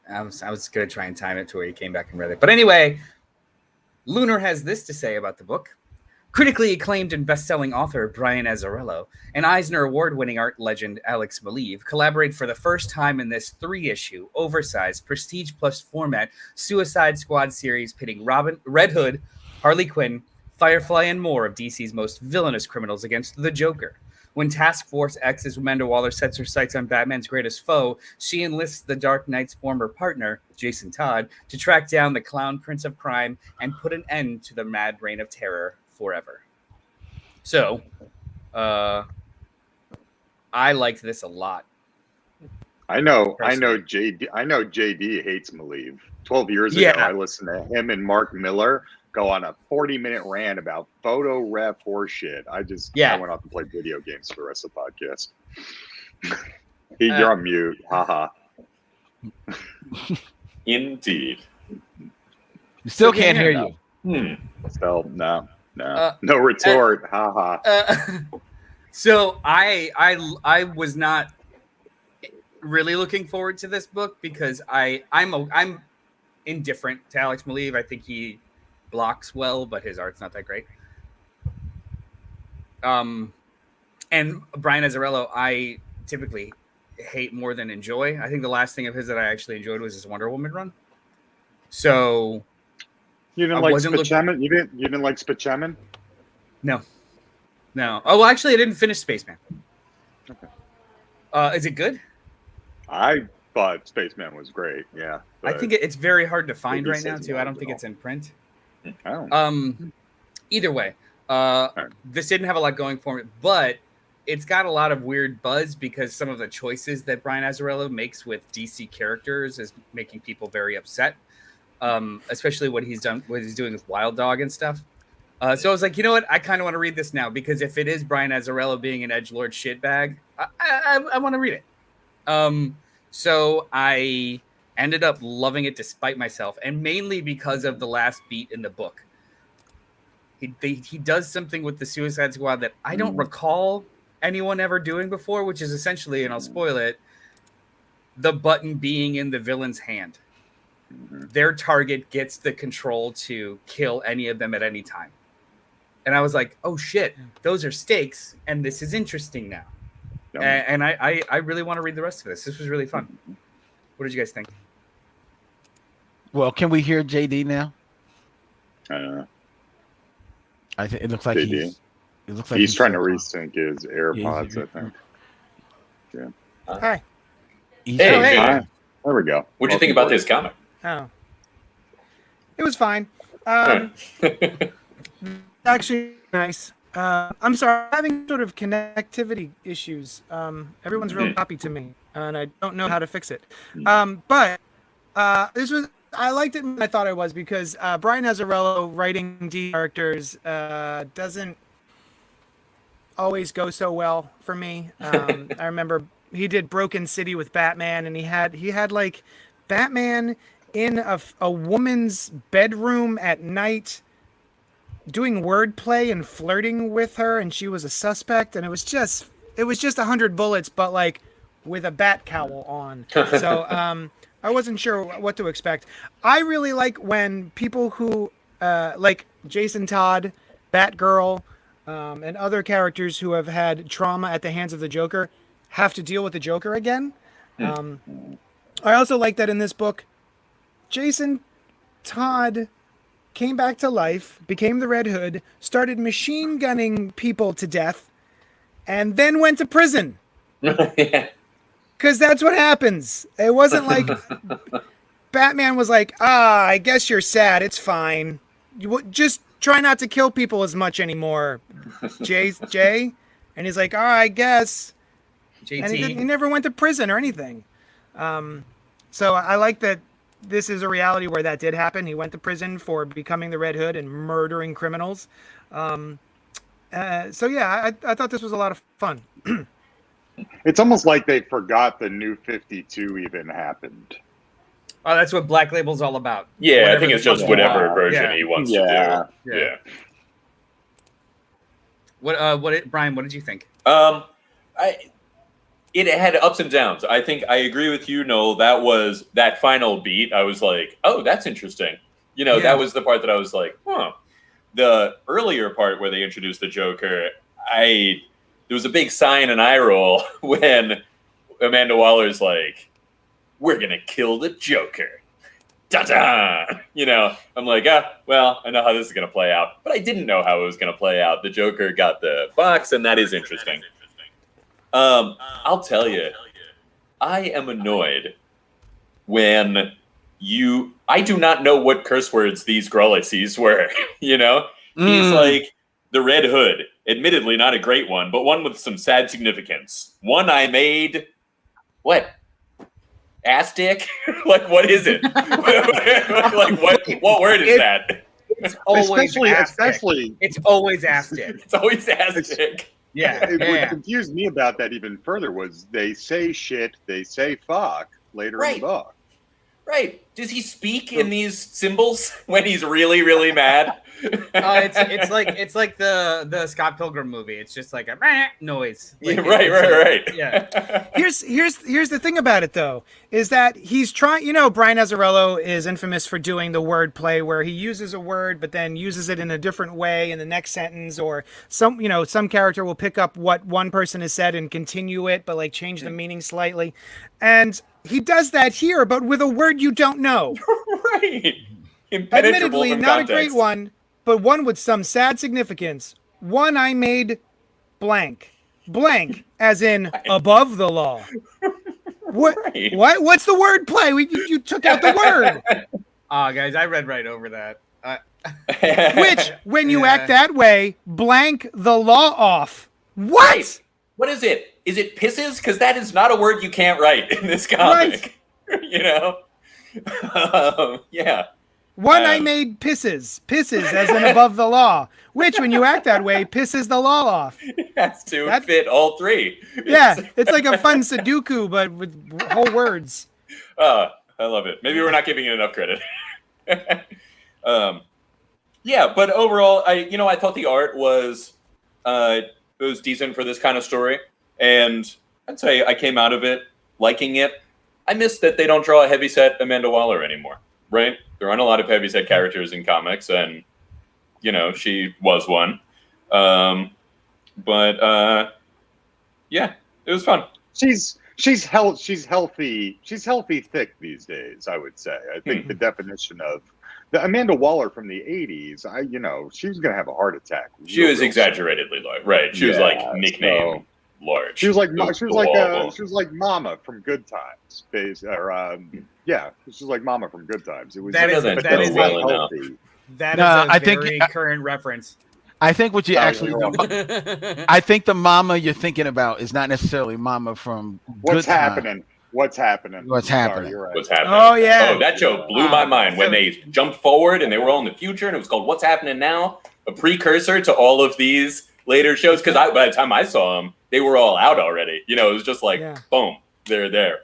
I was going to try and time it to where he came back and read it. But anyway, Lunar has this to say about the book. Critically acclaimed and best-selling author Brian Azzarello and Eisner Award-winning art legend Alex Maleev collaborate for the first time in this 3-issue, oversized, Prestige Plus format Suicide Squad series pitting Red Hood, Harley Quinn, Firefly, and more of DC's most villainous criminals against the Joker. When Task Force X's Amanda Waller sets her sights on Batman's greatest foe, she enlists the Dark Knight's former partner, Jason Todd, to track down the clown prince of crime and put an end to the mad reign of terror forever. So, I liked this a lot. I know JD hates Maleev. 12 years ago, I listened to him and Mark Miller go on a 40-minute rant about photo rep horseshit. I went off and played video games for the rest of the podcast. You're on mute. Haha. Indeed. We still can't hear you. So, no retort. Haha. So I was not really looking forward to this book because I'm indifferent to Alex Maleev. I think he blocks well, but his art's not that great. And Brian Azzarello, I typically hate more than enjoy. I think the last thing of his that I actually enjoyed was his Wonder Woman run. So you didn't like Spaceman? You didn't like Spaceman? No. Oh, well, actually, I didn't finish Spaceman. Okay. Is it good? I thought Spaceman was great. Yeah. I think it's very hard to find right now too. I don't think it's in print. Either way, this didn't have a lot going for it, but it's got a lot of weird buzz because some of the choices that Brian Azzarello makes with DC characters is making people very upset. Especially what he's doing with Wild Dog and stuff. So I was like, you know what? I kind of want to read this now because if it is Brian Azzarello being an edgelord shitbag, I want to read it. So I ended up loving it despite myself, and mainly because of the last beat in the book. He does something with the Suicide Squad that I don't recall anyone ever doing before, which is essentially, and I'll spoil it, the button being in the villain's hand. Their target gets the control to kill any of them at any time. And I was like, oh shit, those are stakes, and this is interesting now. And I really want to read the rest of this. This was really fun. What did you guys think? Well, can we hear JD now? I think it looks like he's trying to resync his AirPods, I think. Yeah. Hi. Hey. Hi. There we go. What'd you think about this comic? Oh. It was fine. Actually nice. I'm sorry, I'm having sort of connectivity issues. Everyone's real happy to me, and I don't know how to fix it. But I liked it more than I thought I was because Brian Azzarello writing D characters doesn't always go so well for me. I remember he did Broken City with Batman, and he had like Batman in a woman's bedroom at night doing wordplay and flirting with her, and she was a suspect, and it was just 100 bullets, but like with a bat cowl on. So I wasn't sure what to expect. I really like when people who like Jason Todd, Batgirl, and other characters who have had trauma at the hands of the Joker have to deal with the Joker again. I also like that in this book, Jason Todd came back to life, became the Red Hood, started machine gunning people to death, and then went to prison. Yeah. Because that's what happens. It wasn't like Batman was like, I guess you're sad. It's fine. You just try not to kill people as much anymore, Jay. And he's like, I guess. JT. And he never went to prison or anything. So I like that this is a reality where that did happen. He went to prison for becoming the Red Hood and murdering criminals. So yeah, I thought this was a lot of fun. It's almost like they forgot the New 52 even happened. Oh, that's what Black Label's all about. Yeah, Whatever I think it's the just fuck- whatever version Yeah. he wants Yeah. to do. Yeah. Brian, what did you think? It had ups and downs. I think I agree with you, Noel. That final beat. I was like, oh, that's interesting. Yeah. That was the part that I was like, huh. The earlier part where they introduced the Joker, there was a big sigh and eye roll when Amanda Waller's like, we're going to kill the Joker. Da-da! I'm like, well, I know how this is going to play out. But I didn't know how it was going to play out. The Joker got the box, and that is interesting. I'll tell you, I am annoyed when I do not know what curse words these Grolices were, He's like the Red Hood, admittedly not a great one, but one with some sad significance. One I made, what? Ass dick? Like, what is it? Like, what word is that? It's always Especially It's always ass dick. It's always ass dick. Yeah. What confused me about that even further was they say shit, they say fuck later in the book. Right. Does he speak in these symbols when he's really, really mad? It's like the Scott Pilgrim movie. It's just like a noise. Like, right. Yeah. Here's the thing about it though, is that he's trying. Brian Azzarello is infamous for doing the word play where he uses a word but then uses it in a different way in the next sentence, or some character will pick up what one person has said and continue it, but like change the meaning slightly, and he does that here, but with a word you don't know. Right. Impenetrable Admittedly, from not context. a great one, but one with some sad significance. One I made blank, as in above the law. What? Right. What? What's the word play? You took out the word. Guys, I read right over that. Which, when you act that way, blank the law off. What? Right. What is it? Is it pisses? Because that is not a word you can't write in this comic. Right. Yeah. One I made pisses as in above the law. Which, when you act that way, pisses the law off. It has to fit all three. Yeah, it's like a fun Sudoku, but with whole words. I love it. Maybe we're not giving it enough credit. Yeah, but overall, I thought the art was decent for this kind of story, and I'd say I came out of it liking it. I miss that they don't draw a heavyset Amanda Waller anymore, right? There aren't a lot of heavyset characters in comics, and she was one. But yeah, it was fun. She's healthy thick these days, I would say. I think the definition of the Amanda Waller from the 80s, she was gonna have a heart attack. She was exaggerately large, right? She was like nickname large. She was like Mama from Good Times, she was like Mama from Good Times. It was That is a very current reference. I think what you actually I think the Mama you're thinking about is not necessarily Mama from What's Good happening? Time. What's happening? Sorry, you're right. What's happening? Oh, yeah. Oh, that joke blew my mind when they jumped forward and they were all in the future, and it was called "What's Happening Now," a precursor to all of these later shows. Because by the time I saw them, they were all out already. It was just like, boom, they're there.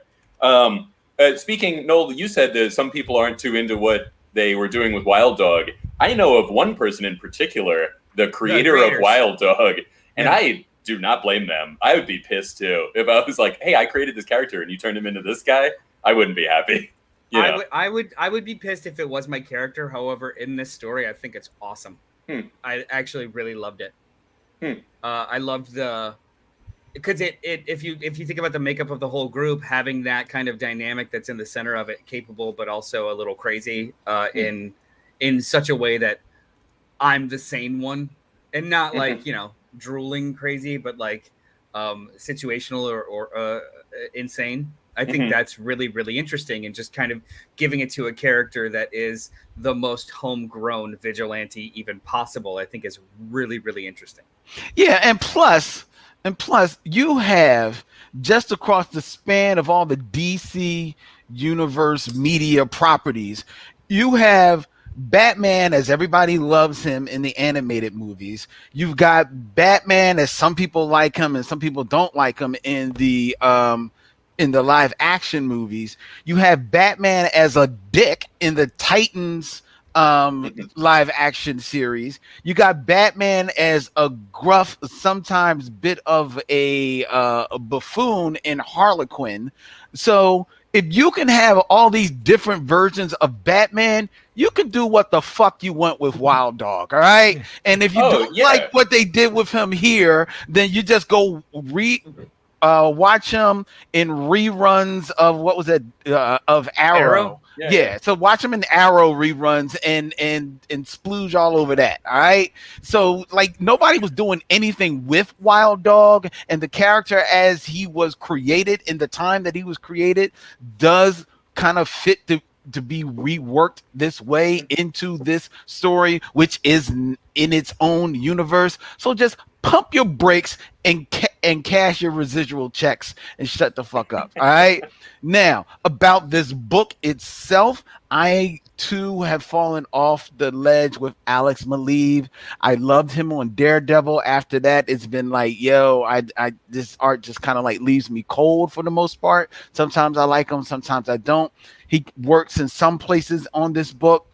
Speaking, Noel, you said that some people aren't too into what they were doing with Wild Dog. I know of one person in particular, the creator of Wild Dog, and I do not blame them. I would be pissed too if I was like, "Hey, I created this character and you turned him into this guy." I wouldn't be happy. I would be pissed if it was my character. However, in this story, I think it's awesome. I actually really loved it. I loved because if you think about the makeup of the whole group, having that kind of dynamic that's in the center of it, capable but also a little crazy, in such a way that I'm the sane one, and not like drooling crazy, but like situational or insane. I think that's really, really interesting, and just kind of giving it to a character that is the most homegrown vigilante even possible, I think is really, really interesting. Yeah, and plus, you have, just across the span of all the DC universe media properties, you have Batman as everybody loves him in the animated movies. You've got Batman as some people like him and some people don't like him in the live action movies. You have Batman as a dick in the Titans live action series. You got Batman as a gruff, sometimes bit of a buffoon in Harley Quinn. So if you can have all these different versions of Batman, you can do what the fuck you want with Wild Dog, all right? And if you don't like what they did with him here, then you just go watch him in reruns of what was it of Arrow. Yeah. So watch him in Arrow reruns and splooge all over that. All right. So like nobody was doing anything with Wild Dog, and the character as he was created in the time that he was created does kind of fit to be reworked this way into this story, which is in its own universe. So just pump your brakes and cash your residual checks and shut the fuck up. All right. Now, about this book itself, I too have fallen off the ledge with Alex Maleev. I loved him on Daredevil. After that, it's been like, I this art just kind of like leaves me cold for the most part. Sometimes I like him, sometimes I don't. He works in some places on this book.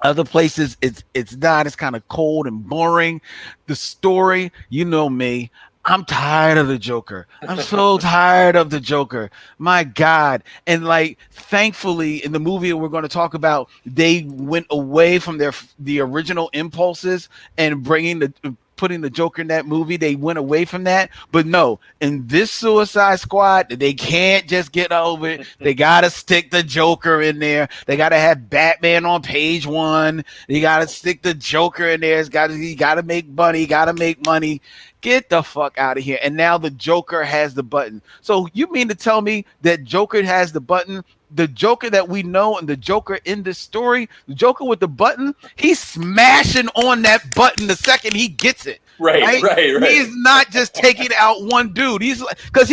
Other places, it's not. It's kind of cold and boring. The story, you know me, I'm tired of the Joker. I'm so tired of the Joker. My God. And like, thankfully, in the movie we're going to talk about, they went away from the original impulses and putting the Joker in that movie. They went away from that. But no, in this Suicide Squad, they can't just get over it. They got to stick the Joker in there. They got to have Batman on page 1. They got to stick the Joker in there. He got to make money. Get the fuck out of here. And now the Joker has the button. So you mean to tell me that Joker has the button? The Joker that we know and the Joker in this story, the Joker with the button, he's smashing on that button the second he gets it. Right. He's not just taking out one dude. He's like, because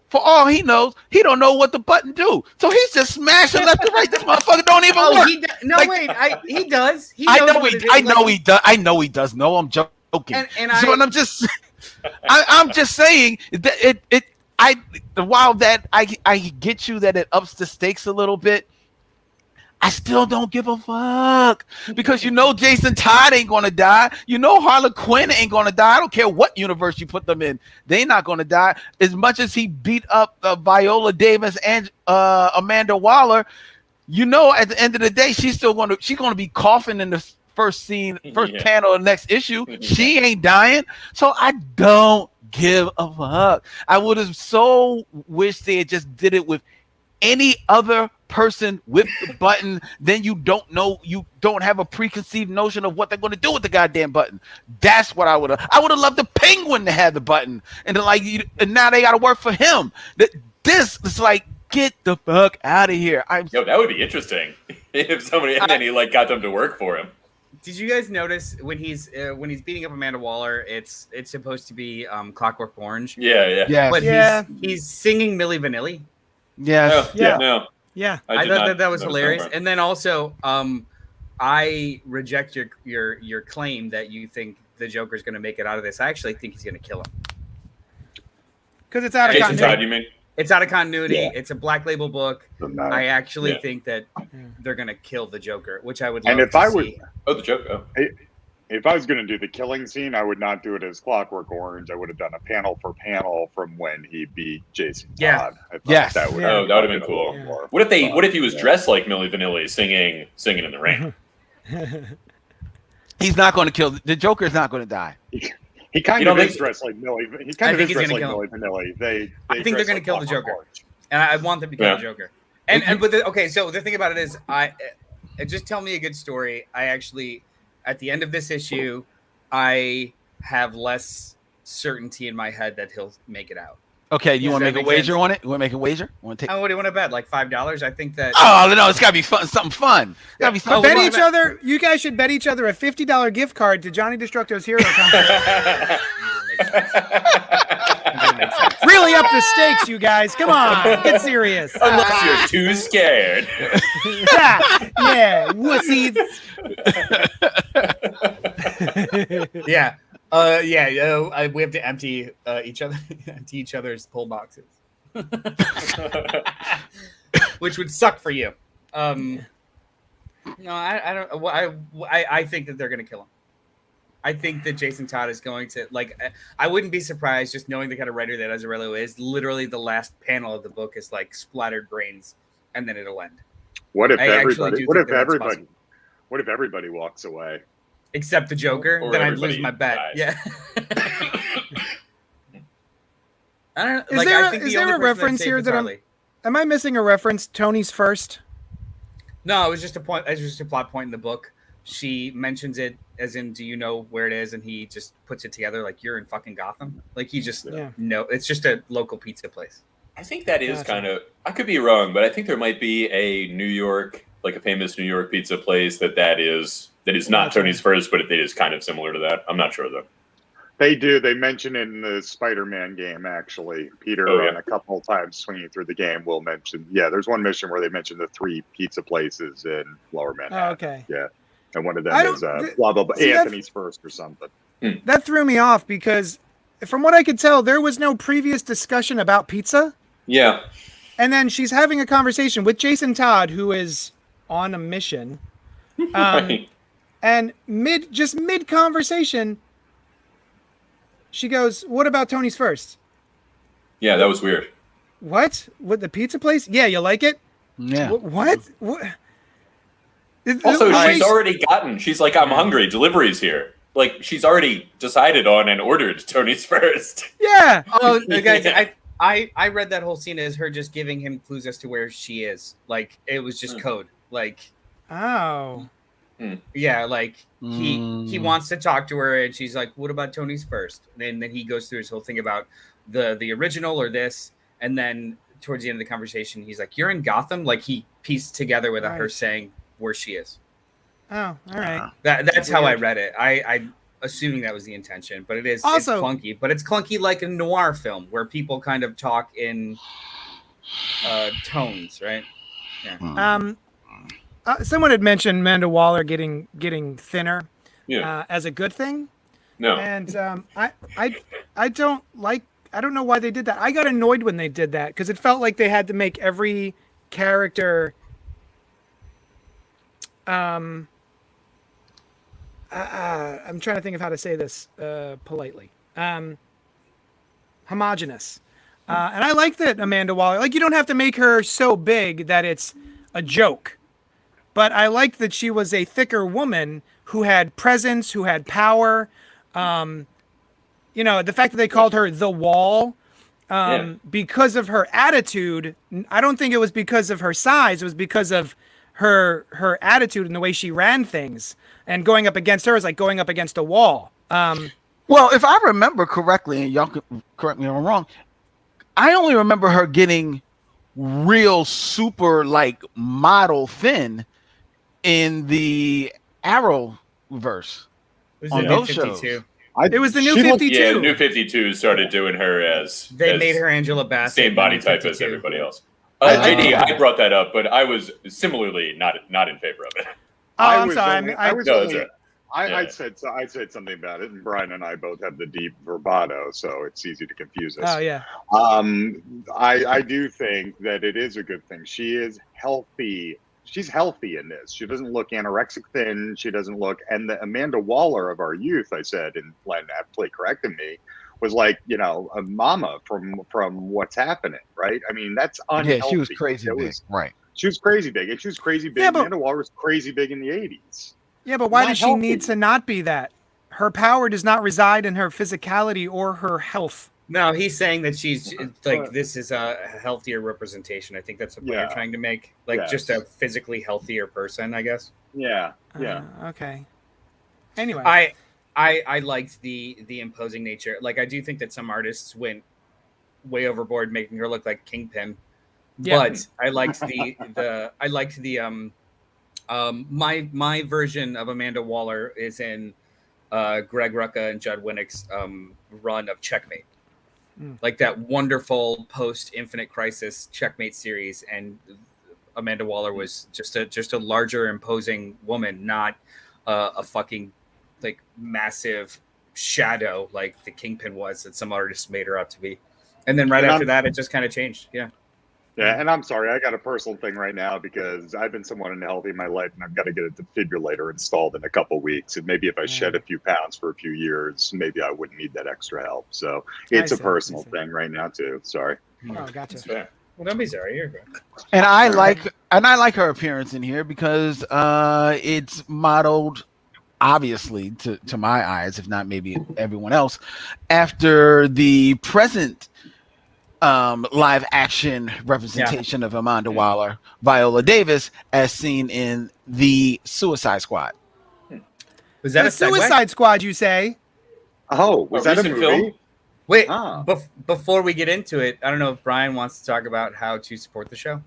for all he knows, he don't know what the button do. So he's just smashing left and right. This motherfucker don't even work. He does. I know he does. No, I'm joking. I'm just saying that while that I get you that it ups the stakes a little bit, I still don't give a fuck, because Jason Todd ain't gonna die. Harley Quinn ain't gonna die. I don't care what universe you put them in, they not gonna die. As much as he beat up Viola Davis and Amanda Waller, at the end of the day, she's gonna be coughing in the first panel of the next issue. She ain't dying. So I don't give a fuck. I would have so wished they had just did it with any other person with the button. Then you don't have a preconceived notion of what they're going to do with the goddamn button. That's what I would have loved the Penguin to have the button, and and now they got to work for him. This is like, get the fuck out of here. That would be interesting if somebody got them to work for him. Did you guys notice when he's beating up Amanda Waller, it's supposed to be Clockwork Orange? Yeah. But he's singing Milli Vanilli. Yes. Yeah. I thought that was hilarious. And then also, I reject your claim that you think the Joker's going to make it out of this. I actually think he's going to kill him. Because it's out of continuity. Todd, you mean? It's out of continuity. Yeah. It's a Black Label book. I actually think that they're going to kill the Joker, which I would love to see. Oh, the Joker. If I was going to do the killing scene, I would not do it as Clockwork Orange. I would have done a panel for panel from when he beat Jason Todd. I thought Yes. that would Yeah. Oh, that would have been cool. Yeah. What if he was dressed like Milli Vanilli singing in the rain? He's not going to kill the Joker. Is not going to die. He kind of is dressed like Millie. He kind of is dressed like kill Milli Vanilli. I think they're going to kill the Joker, and I want them to kill the Joker. So the thing about it is, just tell me a good story. I actually, at the end of this issue, I have less certainty in my head that he'll make it out. Okay, you want to make a wager on it? You want to make a wager? What do you want to bet? Like $5? I think that. Oh no, it's got to be fun. Something fun. It's got to be something. Bet each other. You guys should bet each other a $50 gift card to Johnny Destructo's Hero Company. Really up the stakes, you guys. Come on, get serious. Unless you're too scared. Yeah, wussies. Yeah. We have to empty each other's pull boxes, which would suck for you. No, I don't. I think that they're gonna kill him. I think that Jason Todd is going to I wouldn't be surprised, just knowing the kind of writer that Azzarello is. Literally, the last panel of the book is like splattered brains, and then it'll end. What if everybody? What if everybody walks away? Except the Joker, or then I'd lose my bet. dies. Yeah. I don't know. Is there a reference here that am I missing a reference? Tony's first? No, it was just a point. It was just a plot point in the book. She mentions it as in, do you know where it is? And he just puts it together like, you're in fucking Gotham. Like he just no, it's just a local pizza place. I think that is kind of. I could be wrong, but I think there might be a New York, like a famous New York pizza place that is not Tony's first, but it is kind of similar to that. I'm not sure though. They do. They mention in the Spider-Man game, actually. Peter, on a couple of times swinging through the game, will mention. Yeah, there's one mission where they mention the 3 pizza places in Lower Manhattan. Oh, okay. Yeah, and one of them is blah blah blah. Anthony's first or something. That threw me off because, from what I could tell, there was no previous discussion about pizza. Yeah. And then she's having a conversation with Jason Todd, who is on a mission. Right. And mid conversation, she goes, "What about Tony's first?" Yeah, that was weird. What? With the pizza place? Yeah, you like it? Yeah. What? Also, she's like, I'm hungry. Delivery's here. Like, she's already decided on and ordered Tony's first. Yeah. Oh, guys, I read that whole scene as her just giving him clues as to where she is. Like, it was just code. Like, oh. Yeah, like he wants to talk to her, and she's like, "What about Tony's first?" And then he goes through his whole thing about the original or this, and then towards the end of the conversation, he's like, "You're in Gotham." Like he pieced together with her saying where she is. Oh, all right. That's how I read it. I'm assuming that was the intention, but it's clunky. But it's clunky like a noir film where people kind of talk in tones, right? Yeah. Someone had mentioned Amanda Waller getting thinner as a good thing. No. And I don't know why they did that. I got annoyed when they did that because it felt like they had to make every character I'm trying to think of how to say this politely. Homogenous. And I like that Amanda Waller, like you don't have to make her so big that it's a joke. But I liked that she was a thicker woman who had presence, who had power. The fact that they called her the Wall because of her attitude. I don't think it was because of her size. It was because of her attitude and the way she ran things. And going up against her is like going up against a wall. Well, if I remember correctly, and y'all can correct me if I'm wrong, I only remember her getting real super like model thin in the Arrowverse on those shows. It was the New 52. Yeah, the New 52 started doing her as made her Angela Bassett, same body type as everybody else. JD, I brought that up, but I was similarly not in favor of it. I'm sorry. I said something about it, and Brian and I both have the deep vibrato, so it's easy to confuse us. Oh yeah. I do think that it is a good thing. She is healthy she's healthy in this. She doesn't look anorexic thin. She doesn't look. And the Amanda Waller of our youth, I said, and Len aptly corrected me, was like, you know, a mama from What's Happening, right? I mean, that's unhealthy. Yeah, she was crazy big, right? She was crazy big, and she was crazy big. Amanda Waller was crazy big in the 80s. Yeah, but why does she need to not be that? Her power does not reside in her physicality or her health. No, he's saying that she's like, this is a healthier representation. I think that's what they're trying to make, like just a physically healthier person, I guess. Yeah. Okay. Anyway, I liked the imposing nature. Like, I do think that some artists went way overboard making her look like Kingpin. Yeah. But I liked my version of Amanda Waller is in Greg Rucka and Judd Winnick's run of Checkmate. Like that wonderful post Infinite Crisis Checkmate series, and Amanda Waller was just a larger, imposing woman, not a fucking like massive shadow like the Kingpin was that some artists made her out to be. And then after that, it just kind of changed. Yeah. Yeah, and I'm sorry, I got a personal thing right now because I've been somewhat unhealthy in my life, and I've got to get a defibrillator installed in a couple weeks. And maybe if I shed a few pounds for a few years, maybe I wouldn't need that extra help. So it's a personal thing right now too. Sorry. Oh, gotcha. Well, don't be sorry. You're good. And I like her appearance in here because it's modeled, obviously, to my eyes, if not maybe everyone else, after the present live action representation of Amanda Waller, Viola Davis, as seen in the Suicide Squad. Was that the Suicide Squad, you say? Oh, was that a movie? Film? Wait, before we get into it, I don't know if Brian wants to talk about how to support the show.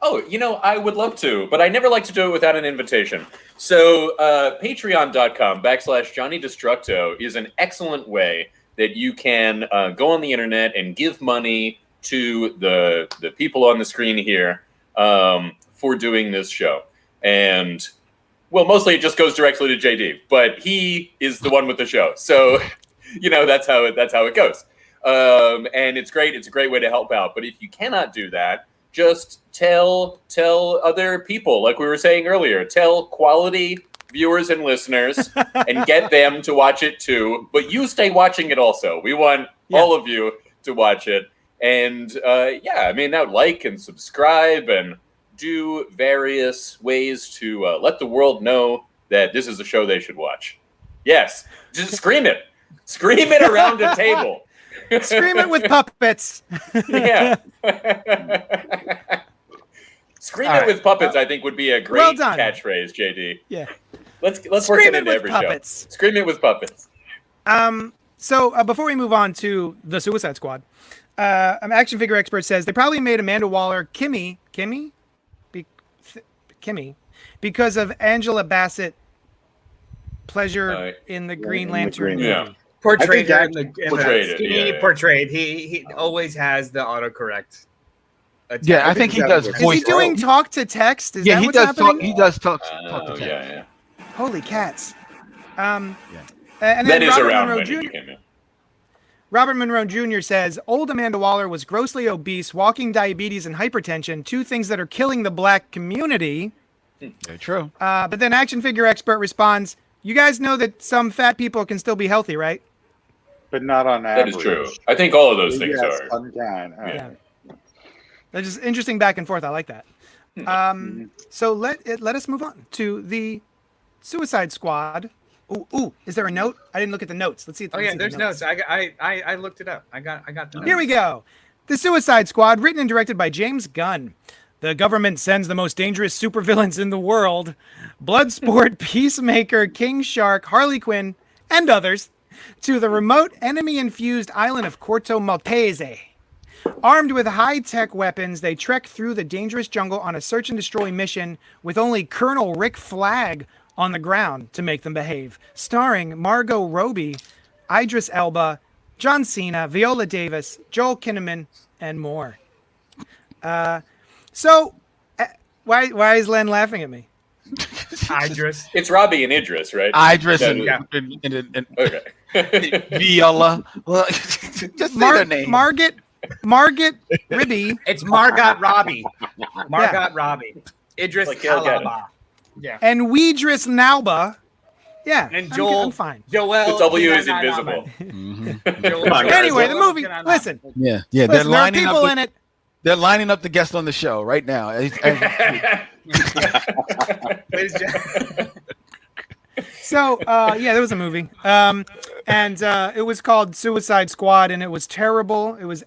Oh, I would love to, but I never like to do it without an invitation. So patreon.com/Johnny Destructo is an excellent way that you can go on the internet and give money to the people on the screen here for doing this show. And, well, mostly it just goes directly to JD, but he is the one with the show. So, that's how it goes. And it's great. It's a great way to help out. But if you cannot do that, just tell other people, like we were saying earlier, tell quality viewers and listeners and get them to watch it too. But you stay watching it also. We want all of you to watch it. And like and subscribe and do various ways to let the world know that this is a show they should watch. Yes, just scream it. Scream it around a table. Scream it with puppets. Yeah. Scream it with puppets, I think, would be a great catchphrase, JD. Yeah. Let's work it into every puppets. Show. Scream it with puppets. So before we move on to the Suicide Squad, an action figure expert says they probably made Amanda Waller Kimmy because of Angela Bassett pleasure in the Green Lantern movie. Yeah. Portrayed. He always has the autocorrect. Yeah, I think he does. Is he doing talk to text? Is that he what's does happening? He does talk to text. Yeah. Holy cats! And that then is Robert around Monroe when Jr. he came in. Robert Monroe Jr. says old Amanda Waller was grossly obese, walking diabetes and hypertension, two things that are killing the black community. Very true. But then action figure expert responds, "You guys know that some fat people can still be healthy, right?" But not on average. That is true. I think all of those things are. Yeah. That's just interesting back and forth. I like that. So let us move on to the Suicide Squad. Ooh, is there a note? I didn't look at the notes. Let's see. There's notes. I looked it up. I got the notes. Here we go. The Suicide Squad, written and directed by James Gunn. The government sends the most dangerous supervillains in the world, Bloodsport, Peacemaker, King Shark, Harley Quinn, and others, to the remote enemy-infused island of Corto Maltese. Armed with high-tech weapons, they trek through the dangerous jungle on a search-and-destroy mission with only Colonel Rick Flag on the ground to make them behave. Starring Margot Robbie, Idris Elba, John Cena, Viola Davis, Joel Kinnaman, and more. So, why is Len laughing at me? Idris. It's Robbie and Idris, right? Idris and okay. Viola. Well, just say their name. Margot Ribby. It's Margot Robbie. Robbie. Idris Like Gail Gadden. Elba. Yeah. And Weedris Nalba. Yeah. And Joel. I'm fine. Joel. The W is invisible. Joel- Anyway, the movie. Listen. Yeah. They're They're lining people up. in it. They're lining up the guests on the show right now. Ladies and gentlemen. So, yeah, there was a movie. And it was called Suicide Squad, and it was terrible. It was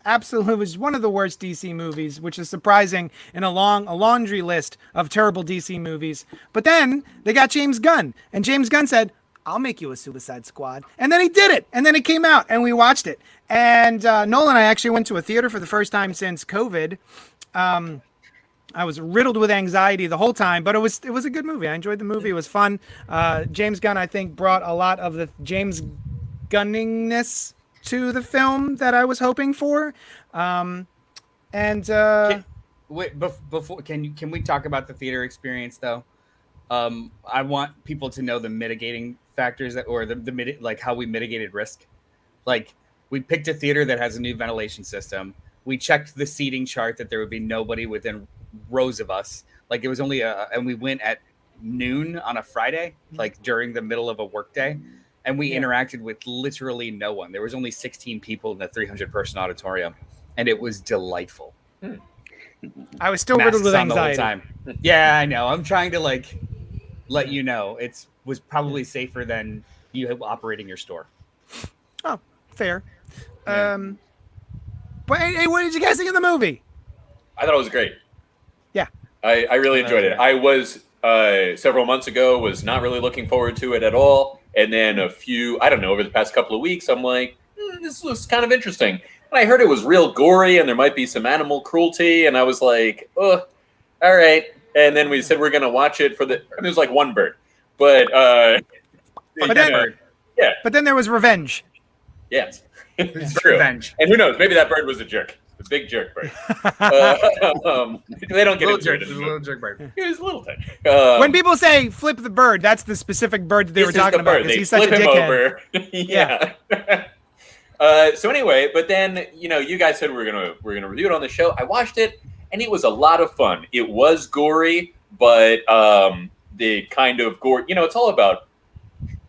one of the worst DC movies, which is surprising in a laundry list of terrible DC movies. But then they got James Gunn, and James Gunn said, I'll make you a Suicide Squad. And then he did it. And then it came out, and we watched it. And Nolan and I actually went to a theater for the first time since COVID. I was riddled with anxiety the whole time, but it was a good movie. I enjoyed the movie. It was fun. James Gunn, I think, brought a lot of the James Gunningness to the film that I was hoping for. Wait, before can we talk about the theater experience though? I want people to know the mitigating factors like how we mitigated risk. Like we picked a theater that has a new ventilation system. We checked the seating chart that there would be nobody within rows of us. Like it was only and we went at noon on a Friday, like during the middle of a workday, and we interacted with literally no one. There was only 16 people in the 300-person auditorium, and it was delightful. I was still riddled with Masks on the whole anxiety. time. Yeah, I know. I'm trying to let you know it was probably safer than you operating your store. Oh, fair. Yeah. But hey, what did you guys think of the movie? I thought it was great. Yeah. I really enjoyed it. I was several months ago was not really looking forward to it at all. And then over the past couple of weeks, I'm like, this looks kind of interesting. And I heard it was real gory and there might be some animal cruelty. And I was like, oh, all right. And then we said we're going to watch it there's like one bird. But then there was revenge. Yes, it's true. Revenge. And who knows? Maybe that bird was a jerk. The big jerk bird. They don't get into it. Little jerk bird. He was a little tiny. When people say flip the bird, that's the specific bird that they were talking about. They he's such a flip him dickhead. over. Yeah. So anyway, but then you guys said we're gonna review it on the show. I watched it, and it was a lot of fun. It was gory, but the kind of gore. It's all about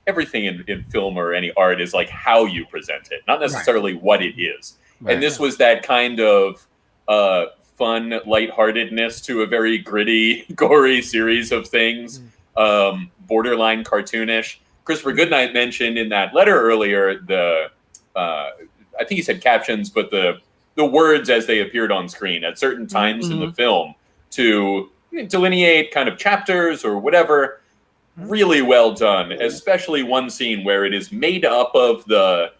everything in film or any art is like how you present it, not necessarily what it is. Right. And this was that kind of fun lightheartedness to a very gritty, gory series of things, borderline cartoonish. Christopher Goodnight mentioned in that letter earlier I think he said captions, but the words as they appeared on screen at certain times in the film to delineate kind of chapters or whatever. Really well done, especially one scene where it is made up of the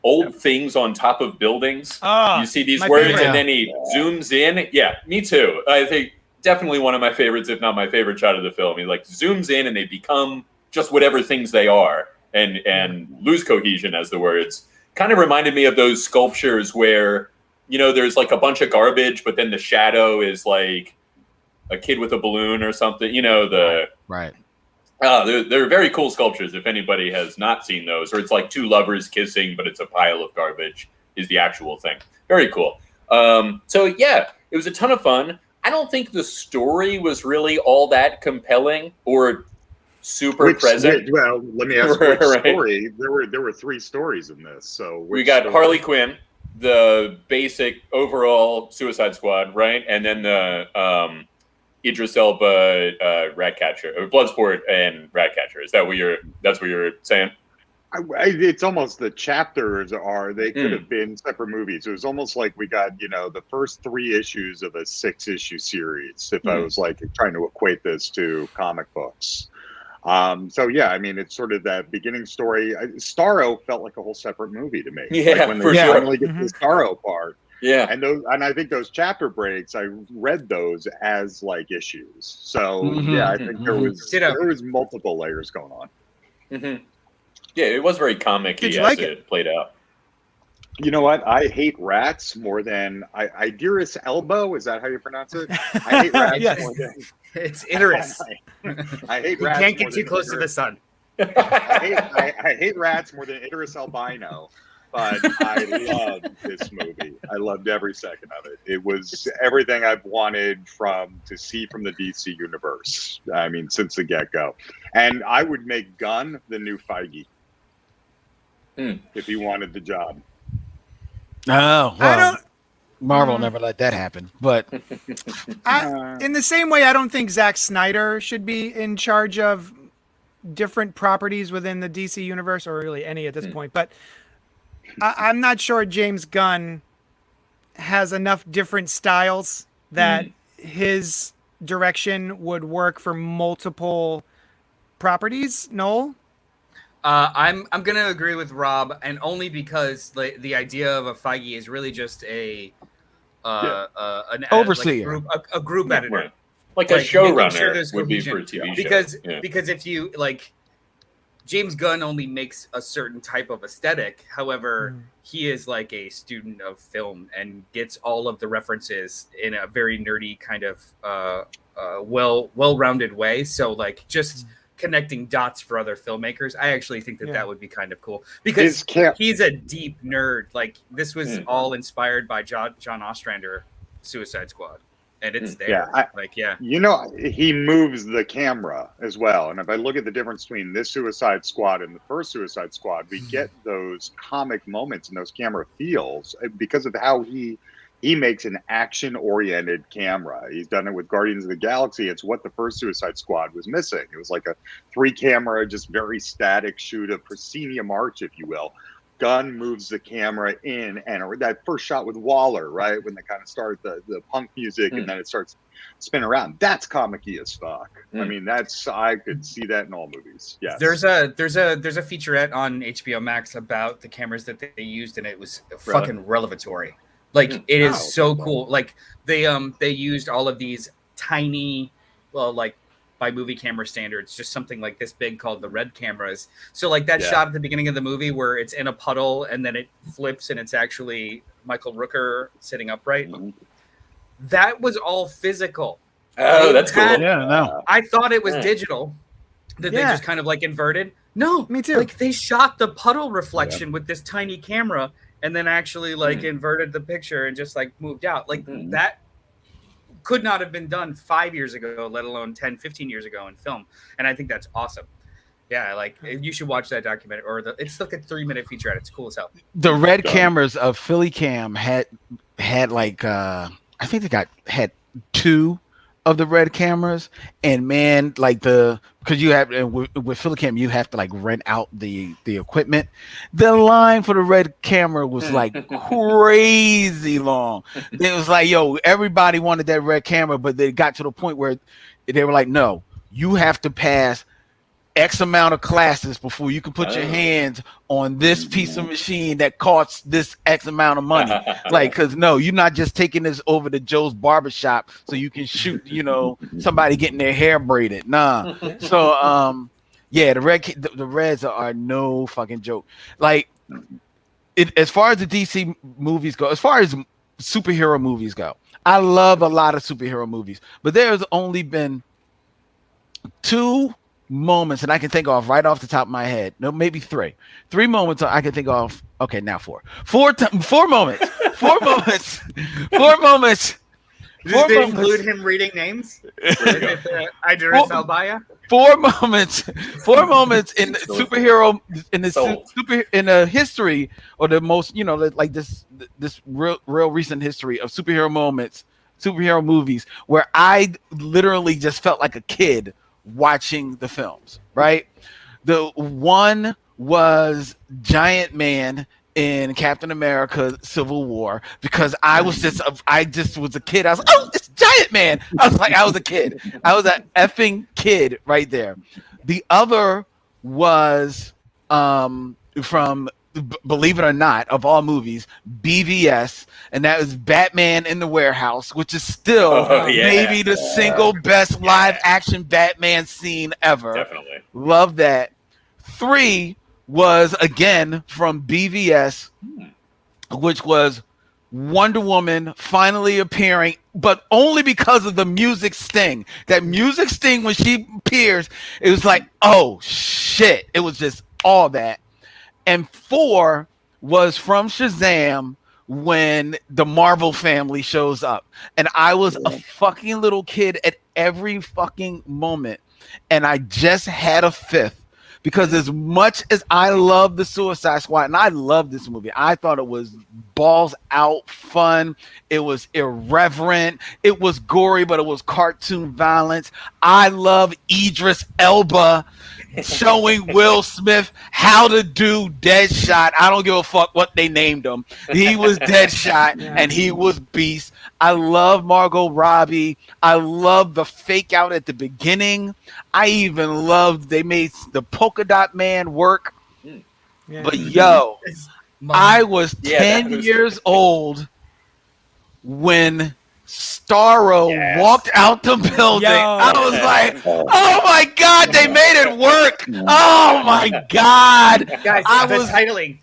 old things on top of buildings. You see these words favorite. And then he zooms in. Yeah, me too. I think definitely one of my favorites, if not my favorite shot of the film. He zooms in and they become just whatever things they are and lose cohesion as the words. Kind of reminded me of those sculptures where, there's like a bunch of garbage, but then the shadow is like a kid with a balloon or something, Right. They're very cool sculptures if anybody has not seen those, or it's like two lovers kissing, but it's a pile of garbage is the actual thing. Very cool. So yeah, it was a ton of fun. I don't think the story was really all that compelling or super present. Well, let me ask you which story. There were three stories in this. So we got Harley Quinn, the basic overall Suicide Squad, right? And then the Idris Elba, Ratcatcher, or Bloodsport and Ratcatcher. Is that that's what you're saying? It's almost the chapters they could have been separate movies. It was almost like we got, the first 3 issues of a 6-issue series. If I was trying to equate this to comic books. So yeah, I mean, it's sort of that beginning story. Starro felt like a whole separate movie to me. Yeah, when they finally get to the Starro part. Yeah, and I think those chapter breaks, I read those as issues. So yeah, I think there was multiple layers going on. Mm-hmm. Yeah, it was very comic-y as it played out. You know what? I hate rats more than Idris Elba. Is that how you pronounce it? I hate rats more than it's Idris. I hate you rats. You can't get too close to the sun. I hate rats more than Idris Albino. but I loved this movie. I loved every second of it. It was everything I've wanted to see from the DC universe. I mean, since the get-go. And I would make Gunn the new Feige if he wanted the job. Oh, well, I don't. Marvel never let that happen. But In the same way, I don't think Zack Snyder should be in charge of different properties within the DC universe, or really any at this point. But I'm not sure James Gunn has enough different styles that his direction would work for multiple properties. Noel? I'm gonna agree with Rob, and only because the idea of a Feige is really just an overseer, like a group editor, Right. Like a showrunner sure would be for a TV show. Because if you like, James Gunn only makes a certain type of aesthetic. However, he is like a student of film and gets all of the references in a very nerdy kind of well-rounded way. So like just connecting dots for other filmmakers, I actually think that would be kind of cool because he's a deep nerd. Like this was all inspired by John Ostrander, Suicide Squad, and it's there. You know, he moves the camera as well. And if I look at the difference between this Suicide Squad and the first Suicide Squad, we get those comic moments and those camera feels because of how he makes an action-oriented camera. He's done it with Guardians of the Galaxy. It's what the first Suicide Squad was missing. It was like a 3-camera, just very static shoot, a proscenium arch, if you will. Gunn moves the camera in, and that first shot with Waller, right, when they kind of start the punk music and then it starts spinning around. That's comic-y as fuck. I mean, I could see that in all movies. Yes. There's a featurette on HBO Max about the cameras that they used, and it was fucking revelatory. Like it is so cool. Like they used all of these tiny, well, like by movie camera standards, just something like this big called the red cameras. So like that shot at the beginning of the movie where it's in a puddle and then it flips and it's actually Michael Rooker sitting upright. That was all physical. Oh, that's cool. yeah, no. I thought it was digital that they just kind of like inverted. No, me too. Like they shot the puddle reflection with this tiny camera and then actually like inverted the picture and just like moved out. Like that could not have been done 5 years ago, let alone 10, 15 years ago in film. And I think that's awesome. Yeah, like you should watch that documentary it's like a 3-minute featurette. It's cool as hell. The red cameras of Philly Cam had like I think they had 2 of the red cameras, and man, like because you have with Philly Cam you have to like rent out the equipment. The line for the red camera was like crazy long. It was like, yo, everybody wanted that red camera, but they got to the point where they were like, no, you have to pass X amount of classes before you can put your hands on this piece of machine that costs this X amount of money. Like, because no, you're not just taking this over to Joe's barbershop so you can shoot, somebody getting their hair braided. Nah. So, the reds are no fucking joke. Like, as far as the DC movies go, as far as superhero movies go, I love a lot of superhero movies, but there's only been 2 moments, and I can think of right off the top of my head. No, maybe 3 moments I can think of. Okay, now 4 moments. 4 moments. 4 moments. Does it include him reading names? Idris Elba? 4 moments. 4 moments in superhero in the history, or the most, like this real recent history of superhero movies where I literally just felt like a kid watching the films, right? The one was Giant Man in Captain America Civil War, because I just was a kid. I was like, oh, it's Giant Man. I was a kid. I was an effing kid right there. The other was from, believe it or not, of all movies, BVS, and that was Batman in the Warehouse, which is still maybe the single best live action Batman scene ever. Definitely. Love that. 3 was again from BVS, which was Wonder Woman finally appearing, but only because of the music sting. That music sting when she appears, it was like, oh shit. It was just all that. And 4 was from Shazam when the Marvel family shows up. And I was a fucking little kid at every fucking moment. And I just had a fifth. Because as much as I love the Suicide Squad, and I love this movie, I thought it was balls out fun. It was irreverent. It was gory, but it was cartoon violence. I love Idris Elba showing Will Smith how to do Deadshot. I don't give a fuck what they named him. He was Deadshot, and he was Beast. I love Margot Robbie. I love the fake out at the beginning. I even loved they made the polka dot man work. Yeah. But yo, I was 10 years old when Starro walked out the building. I was like, oh my God, they made it work. Oh my God. Guys, titling.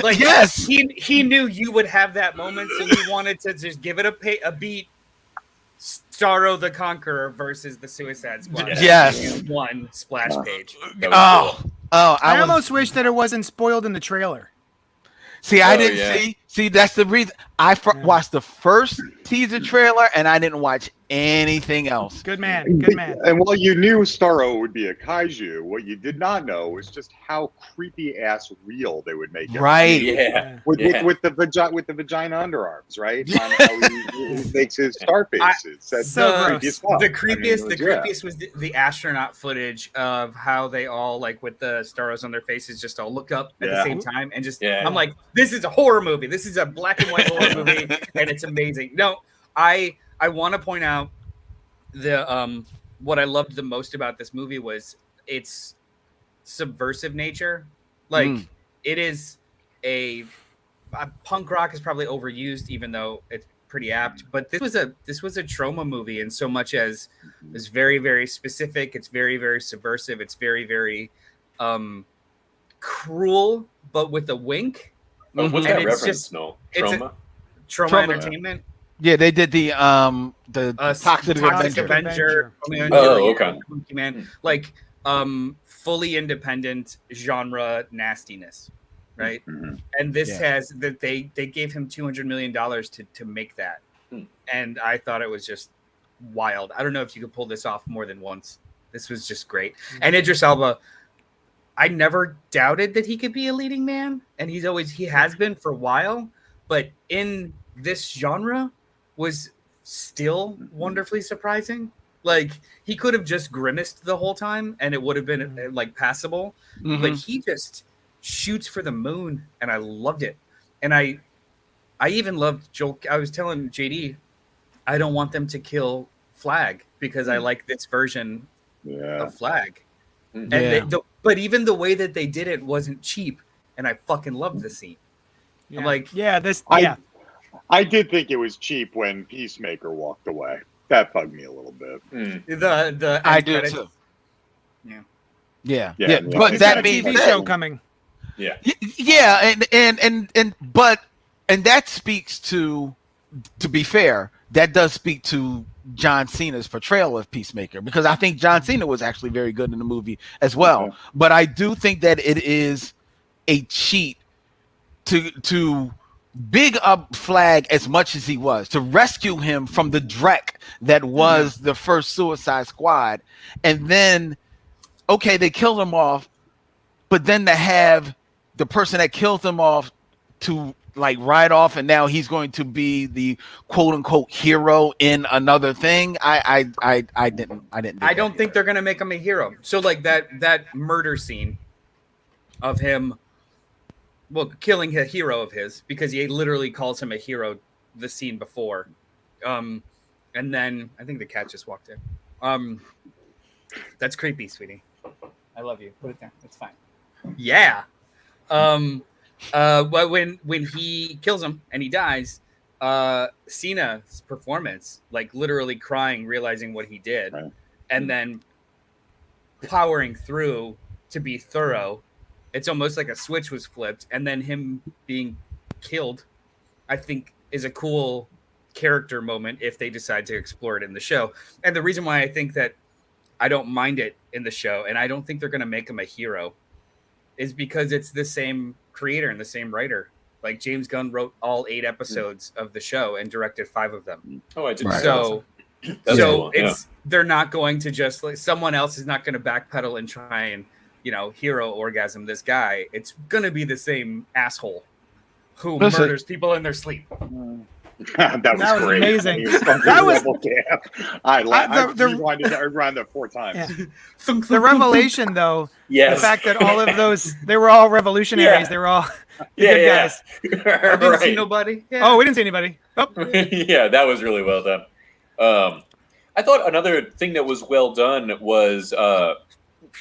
Like, yes. He knew you would have that moment, so he wanted to just give it a beat. Starro the Conqueror versus the Suicide Squad. Yes. One splash page. I almost wish that it wasn't spoiled in the trailer. See, I didn't see. That's the reason I watched the first teaser trailer and I didn't watch anything else. Good man. Good man. And while you knew Starro would be a kaiju, what you did not know was just how creepy ass real they would make it. Right. With the vagina underarms, right? On how he makes his star faces. The creepiest was the astronaut footage of how they all, like, with the Starros on their faces, just all look up at the same time and just. I'm like, this is a horror movie. This is a black and white horror movie, and it's amazing. No, I want to point out the what I loved the most about this movie was its subversive nature. Like, it is a punk rock is probably overused, even though it's pretty apt. But this was a trauma movie in so much as it's very, very specific. It's very, very subversive. It's very, very cruel, but with a wink. What's that reference? Trauma Entertainment. Yeah, they did the Toxic Avenger. Oh, okay. Man, like fully independent genre nastiness, right? And this has that they gave him $200 million to make that, and I thought it was just wild. I don't know if you could pull this off more than once. This was just great. And Idris Elba, I never doubted that he could be a leading man, and he has been for a while, but in this genre was still wonderfully surprising. Like, he could have just grimaced the whole time and it would have been like passable, but he just shoots for the moon, and I loved it. And I even loved Joel. I was telling JD, I don't want them to kill Flag because I like this version of Flag. And but even the way that they did it wasn't cheap, and I fucking loved the scene. I'm like, I did think it was cheap when Peacemaker walked away. That bugged me a little bit. I do too. Yeah. But that means TV show coming. And that speaks to be fair, that does speak to John Cena's portrayal of Peacemaker, because I think John Cena was actually very good in the movie as well. But I do think that it is a cheat to big up Flag as much as he was, to rescue him from the dreck that was the first Suicide Squad, and then they killed him off, but then to have the person that killed him off to like ride off, and now he's going to be the quote unquote hero in another thing. I don't think they're gonna make him a hero. So like that murder scene of him, killing a hero of his, because he literally calls him a hero the scene before. And then I think the cat just walked in. That's creepy, sweetie. I love you. Put it down. It's fine. Yeah. But when he kills him and he dies, Cena's performance, like literally crying, realizing what he did, and then powering through to be thorough. It's almost like a switch was flipped, and then him being killed, I think, is a cool character moment if they decide to explore it in the show. And the reason why I think that I don't mind it in the show, and I don't think they're going to make him a hero, is because it's the same creator and the same writer Like James Gunn wrote all 8 episodes of the show and directed 5 of them. Oh, I didn't. Right. know So, That's cool, it's they're not going to just like someone else is not going to backpedal and try and hero orgasm this guy. It's gonna be the same asshole who murders people in their sleep. That was great. Amazing. That was I rewinded it 4 times. Yeah. The revelation, though, Yes. the fact that all of those, they were all revolutionaries. Yeah. They were all the good guys. I didn't see nobody. Yeah. Oh, we didn't see anybody. Oh. Yeah, that was really well done. I thought another thing that was well done was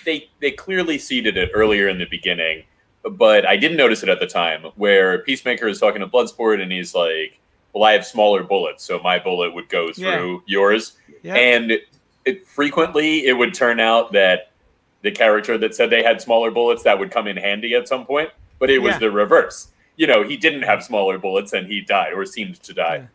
they clearly seeded it earlier in the beginning, but I didn't notice it at the time, where Peacemaker is talking to Bloodsport and he's like, well, I have smaller bullets, so my bullet would go through yours. Yeah. And frequently it would turn out that the character that said they had smaller bullets, that would come in handy at some point, but it was the reverse. He didn't have smaller bullets and he died or seemed to die.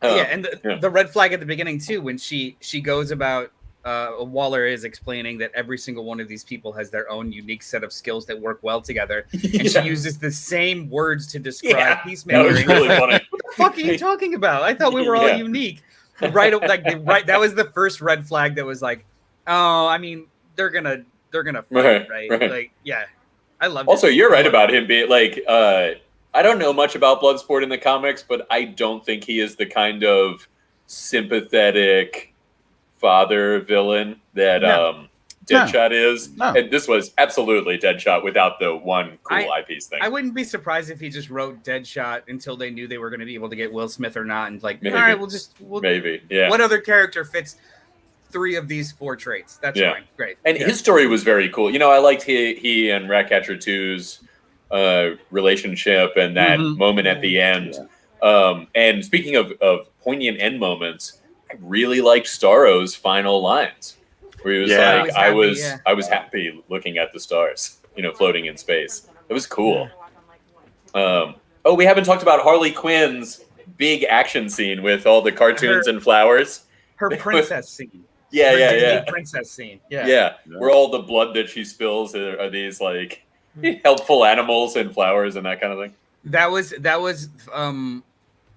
And the red flag at the beginning too, when she goes about Waller is explaining that every single one of these people has their own unique set of skills that work well together, and she uses the same words to describe Peacemaker. That was really funny. What the fuck are you talking about? I thought we were all unique. That was the first red flag that was like, oh, I mean, they're gonna fight, right? Like, yeah, I love it. Also, you're right about him being like, I don't know much about Bloodsport in the comics, but I don't think he is the kind of sympathetic father villain that Deadshot is. No. And this was absolutely Deadshot without the one cool eyepiece thing. I wouldn't be surprised if he just wrote Deadshot until they knew they were going to be able to get Will Smith or not, and like, Maybe. all right, we'll maybe, yeah. What other character fits 3 of these 4 traits? That's fine, great. And his story was very cool. I liked he and Ratcatcher 2's relationship and that moment at the end. And speaking of poignant end moments, I really liked Starro's final lines, where he was like, I was happy looking at the stars, floating in space. It was cool. We haven't talked about Harley Quinn's big action scene with all the cartoons and flowers. Her princess scene. Yeah. Princess scene. Yeah. Where all the blood that she spills are these like helpful animals and flowers and that kind of thing. That was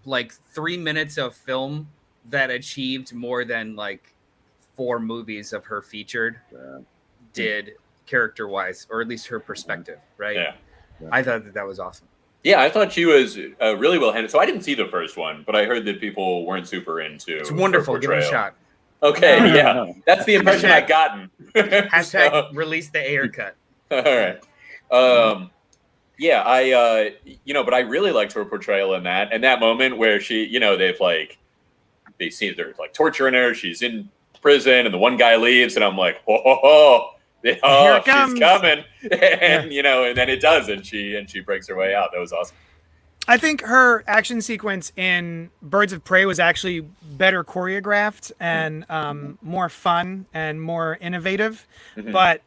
like 3 minutes of film that achieved more than like 4 movies of her featured did character wise, or at least her perspective, right? Yeah. I thought that was awesome. Yeah, I thought she was really well handled. So I didn't see the first one, but I heard that people weren't super into. It's wonderful. Give it a shot. Okay, yeah, that's the impression I've gotten. Hashtag release the Ayer cut. All right. But I really liked her portrayal in that, and that moment where she, they see they're like torturing her. She's in prison, and the one guy leaves, and I'm like, she's coming, and and then it does, and she breaks her way out. That was awesome. I think her action sequence in Birds of Prey was actually better choreographed and more fun and more innovative. But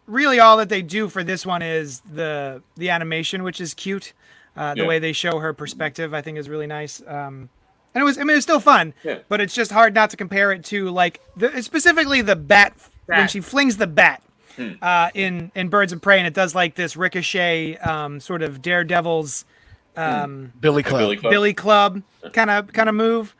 really all that they do for this one is the animation, which is cute. The way they show her perspective, I think, is really nice. And it was still fun, but it's just hard not to compare it to like specifically the bat when she flings the bat in Birds of Prey, and it does like this ricochet sort of Daredevil's Billy Club kind of move.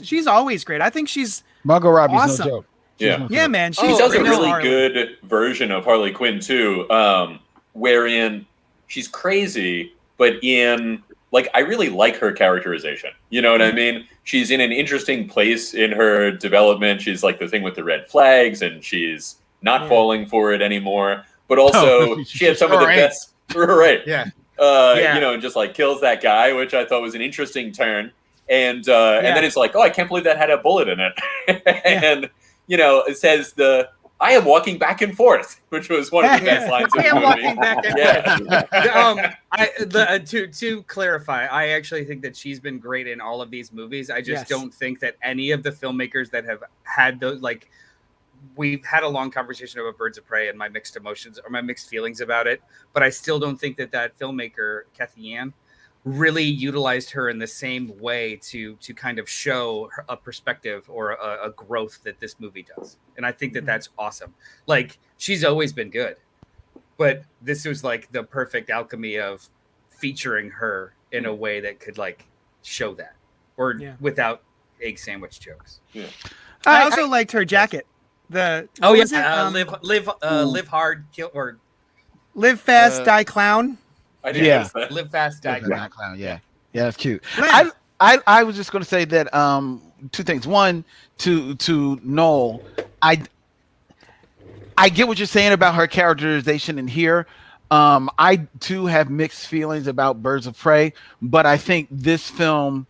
She's always great. I think she's Margot Robbie's awesome. no joke. Yeah, man. She does a really good version of Harley Quinn too, wherein she's crazy, but in like I really like her characterization. You know what I mean? She's in an interesting place in her development. She's like the thing with the red flags, and she's not falling for it anymore. But also, she had some of the best. Right. Yeah. And just like kills that guy, which I thought was an interesting turn. And then it's like, oh, I can't believe that had a bullet in it. And it says I am walking back and forth, which was one of the best lines of the movie. Walking back and forth. To clarify, I actually think that she's been great in all of these movies. I just don't think that any of the filmmakers that have had those, like, we've had a long conversation about Birds of Prey and my mixed emotions or my mixed feelings about it, but I still don't think that filmmaker, Kathy Yan, really utilized her in the same way to kind of show a perspective or a growth that this movie does. And I think that that's awesome. Like, she's always been good, but this was like the perfect alchemy of featuring her in a way that could like show that, or without egg sandwich jokes. Yeah. I also liked her jacket. Live hard, kill, or live fast, die clown. I didn't notice that. Live fast, die clown. Yeah, that's cute. I was just going to say that two things. One, to Noel, I get what you're saying about her characterization in here. I too have mixed feelings about Birds of Prey, but I think this film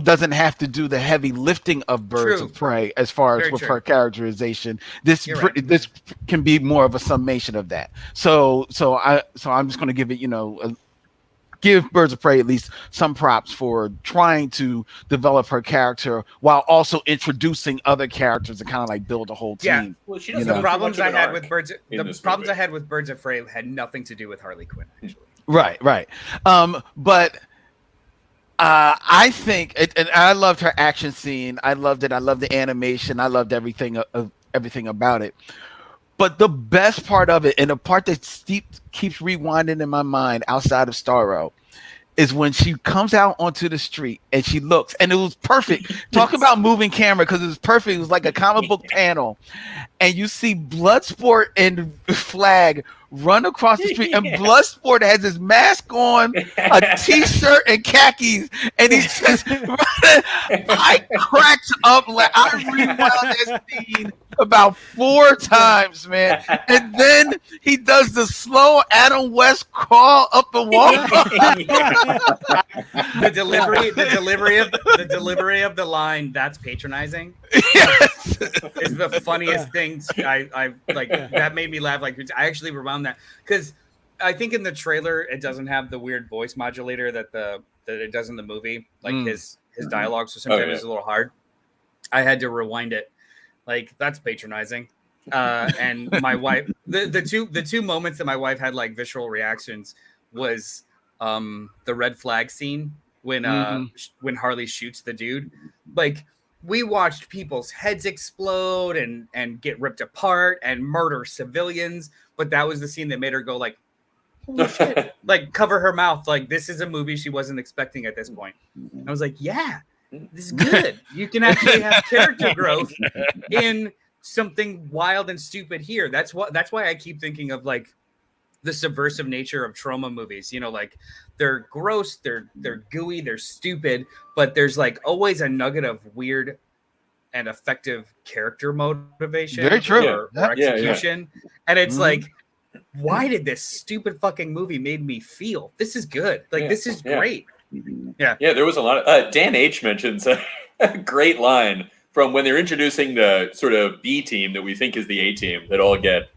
doesn't have to do the heavy lifting of Birds of Prey as far as with her characterization. This can be more of a summation of that. So I'm just going to give it, give Birds of Prey at least some props for trying to develop her character while also introducing other characters and kind of like build a whole team. Yeah. Well, she doesn't. The problems I had with Birds of Prey had nothing to do with Harley Quinn, actually. Right. But I think, and I loved her action scene. I loved it. I loved the animation. I loved everything about it. But the best part of it, and the part that keeps rewinding in my mind outside of Starro, is when she comes out onto the street and she looks, and it was perfect. Talk about moving camera, because it was perfect. It was like a comic book panel, and you see Bloodsport and Flag run across the street, and Bloodsport has his mask on, a t-shirt and khakis, and he's just running. I cracked up. I rewound that scene about 4 times, man. And then he does the slow Adam West crawl up the wall. the delivery of the line, "That's patronizing," is the funniest thing. I like that made me laugh. Like, I actually rewound that because I think in the trailer it doesn't have the weird voice modulator that it does in the movie. Like his dialogue, so sometimes it's a little hard. I had to rewind it. Like, that's patronizing. And my wife, the two moments that my wife had like visceral reactions was the red flag scene when Harley shoots the dude. Like, we watched people's heads explode and get ripped apart and murder civilians, but that was the scene that made her go like, holy shit, like cover her mouth. Like, this is a movie she wasn't expecting at this point. And I was like, yeah, this is good. You can actually have character growth in something wild and stupid here. That's why I keep thinking of like the subversive nature of trauma movies. Like, they're gross, they're gooey, they're stupid, but there's like always a nugget of weird and effective character motivation. Very true. Or execution. Yeah. And it's like, why did this stupid fucking movie made me feel? This is good. Like, this is great. Yeah. There was a lot of Dan H mentions a great line from when they're introducing the sort of B team that we think is the A team that all get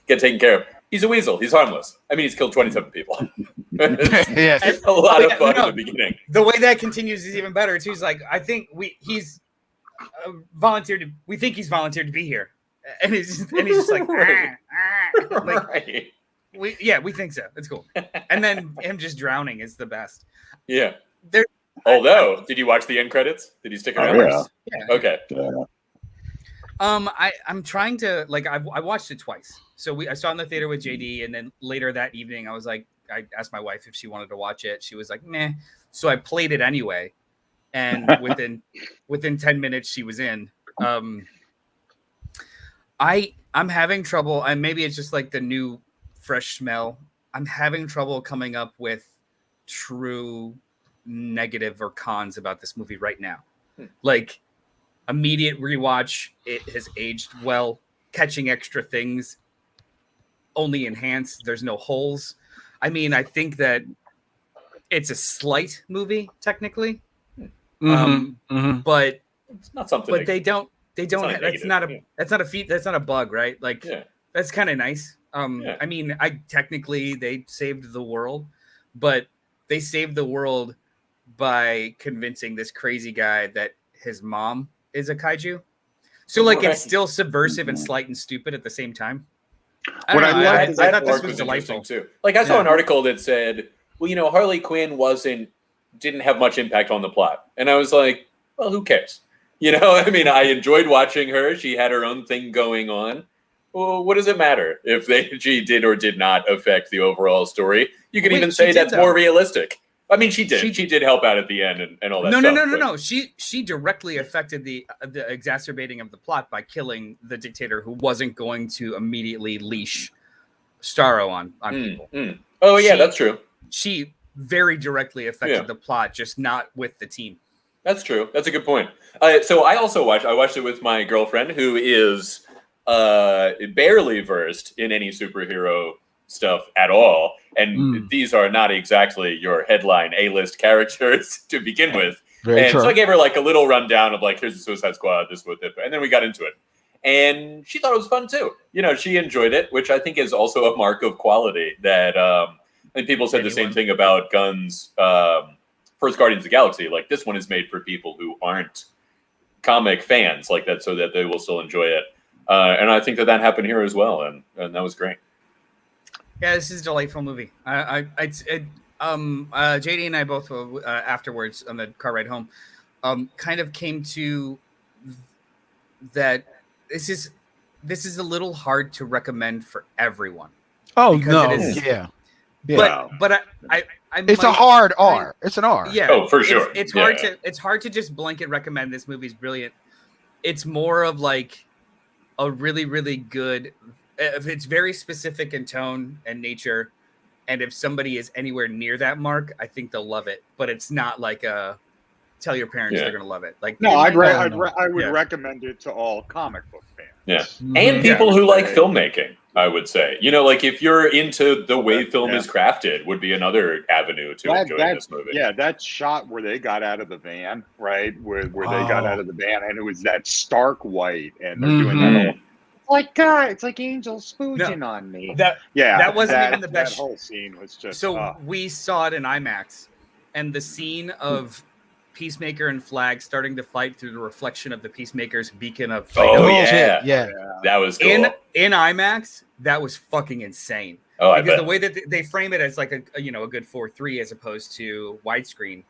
taken care of. He's a weasel. He's harmless. I mean, he's killed 27 people. It's a lot of fun in the beginning. The way that continues is even better too. He's like, I think he's volunteered. We think he's volunteered to be here, and he's just like, right. We think so. It's cool. And then him just drowning is the best. Yeah. Although, did you watch the end credits? Did he stick around? Yeah. Okay. I'm trying to I watched it twice. So I saw it in the theater with JD, and then later that evening I asked my wife if she wanted to watch it. She was like, meh. So I played it anyway, and within 10 minutes she was in. I'm having trouble, and maybe it's just like the new fresh smell. I'm having trouble coming up with true negative or cons about this movie right now. Like, immediate rewatch, it has aged well. Catching extra things only enhance. There's no holes. I mean, I think that it's a slight movie technically, but it's not something. But they don't. That's not a feat. That's not a bug, right? Like, that's kind of nice. I mean, technically they saved the world, but they saved the world by convincing this crazy guy that his mom is a kaiju. So like, it's still subversive and slight and stupid at the same time. I thought this was delightful too. Like, I saw an article that said, well, Harley Quinn didn't have much impact on the plot. And I was like, well, who cares? I mean, I enjoyed watching her. She had her own thing going on. well, what does it matter if she did or did not affect the overall story? You could even say that's more realistic. I mean, she did. She did help out at the end and all that stuff. No. She directly affected the exacerbating of the plot by killing the dictator who wasn't going to immediately leash Starro on people. Oh, yeah, that's true. She very directly affected the plot, just not with the team. That's true. That's a good point. So I also watched it with my girlfriend, who is barely versed in any superhero stuff at all. And these are not exactly your headline A-list characters to begin with. Very true. So I gave her like a little rundown of like, here's the Suicide Squad, this with it. And then we got into it. And she thought it was fun too. You know, she enjoyed it, which I think is also a mark of quality that I think people said the same thing about Gunn's first Guardians of the Galaxy. Like, this one is made for people who aren't comic fans like that, so that they will still enjoy it. And I think that happened here as well. And that was great. Yeah, this is a delightful movie. JD and I both afterwards on the car ride home kind of came to that this is a little hard to recommend for everyone. Oh no, yeah. But it's a hard R. It's an R. Yeah. Oh, for sure. It's hard to just blanket recommend this movie's brilliant. It's more of like a really, really good. It's very specific in tone and nature, and if somebody is anywhere near that mark, I think they'll love it. But it's not like a tell your parents they're gonna love it. Like I would recommend it to all comic book fans. Yeah, and people who like filmmaking. I would say, you know, like if you're into the way film is crafted, would be another avenue to enjoy this movie. Yeah, that shot where they got out of the van, right? Where they got out of the van, and it was that stark white, and they're doing that all. Like God, it's like angels spooging on me. That wasn't even the best. That whole scene was just. So we saw it in IMAX, and the scene of Peacemaker and Flag starting to fight through the reflection of the Peacemaker's beacon of fight. Yeah, that was cool. In IMAX, that was fucking insane. Oh, because the way that they frame it as like a good 4:3 as opposed to widescreen.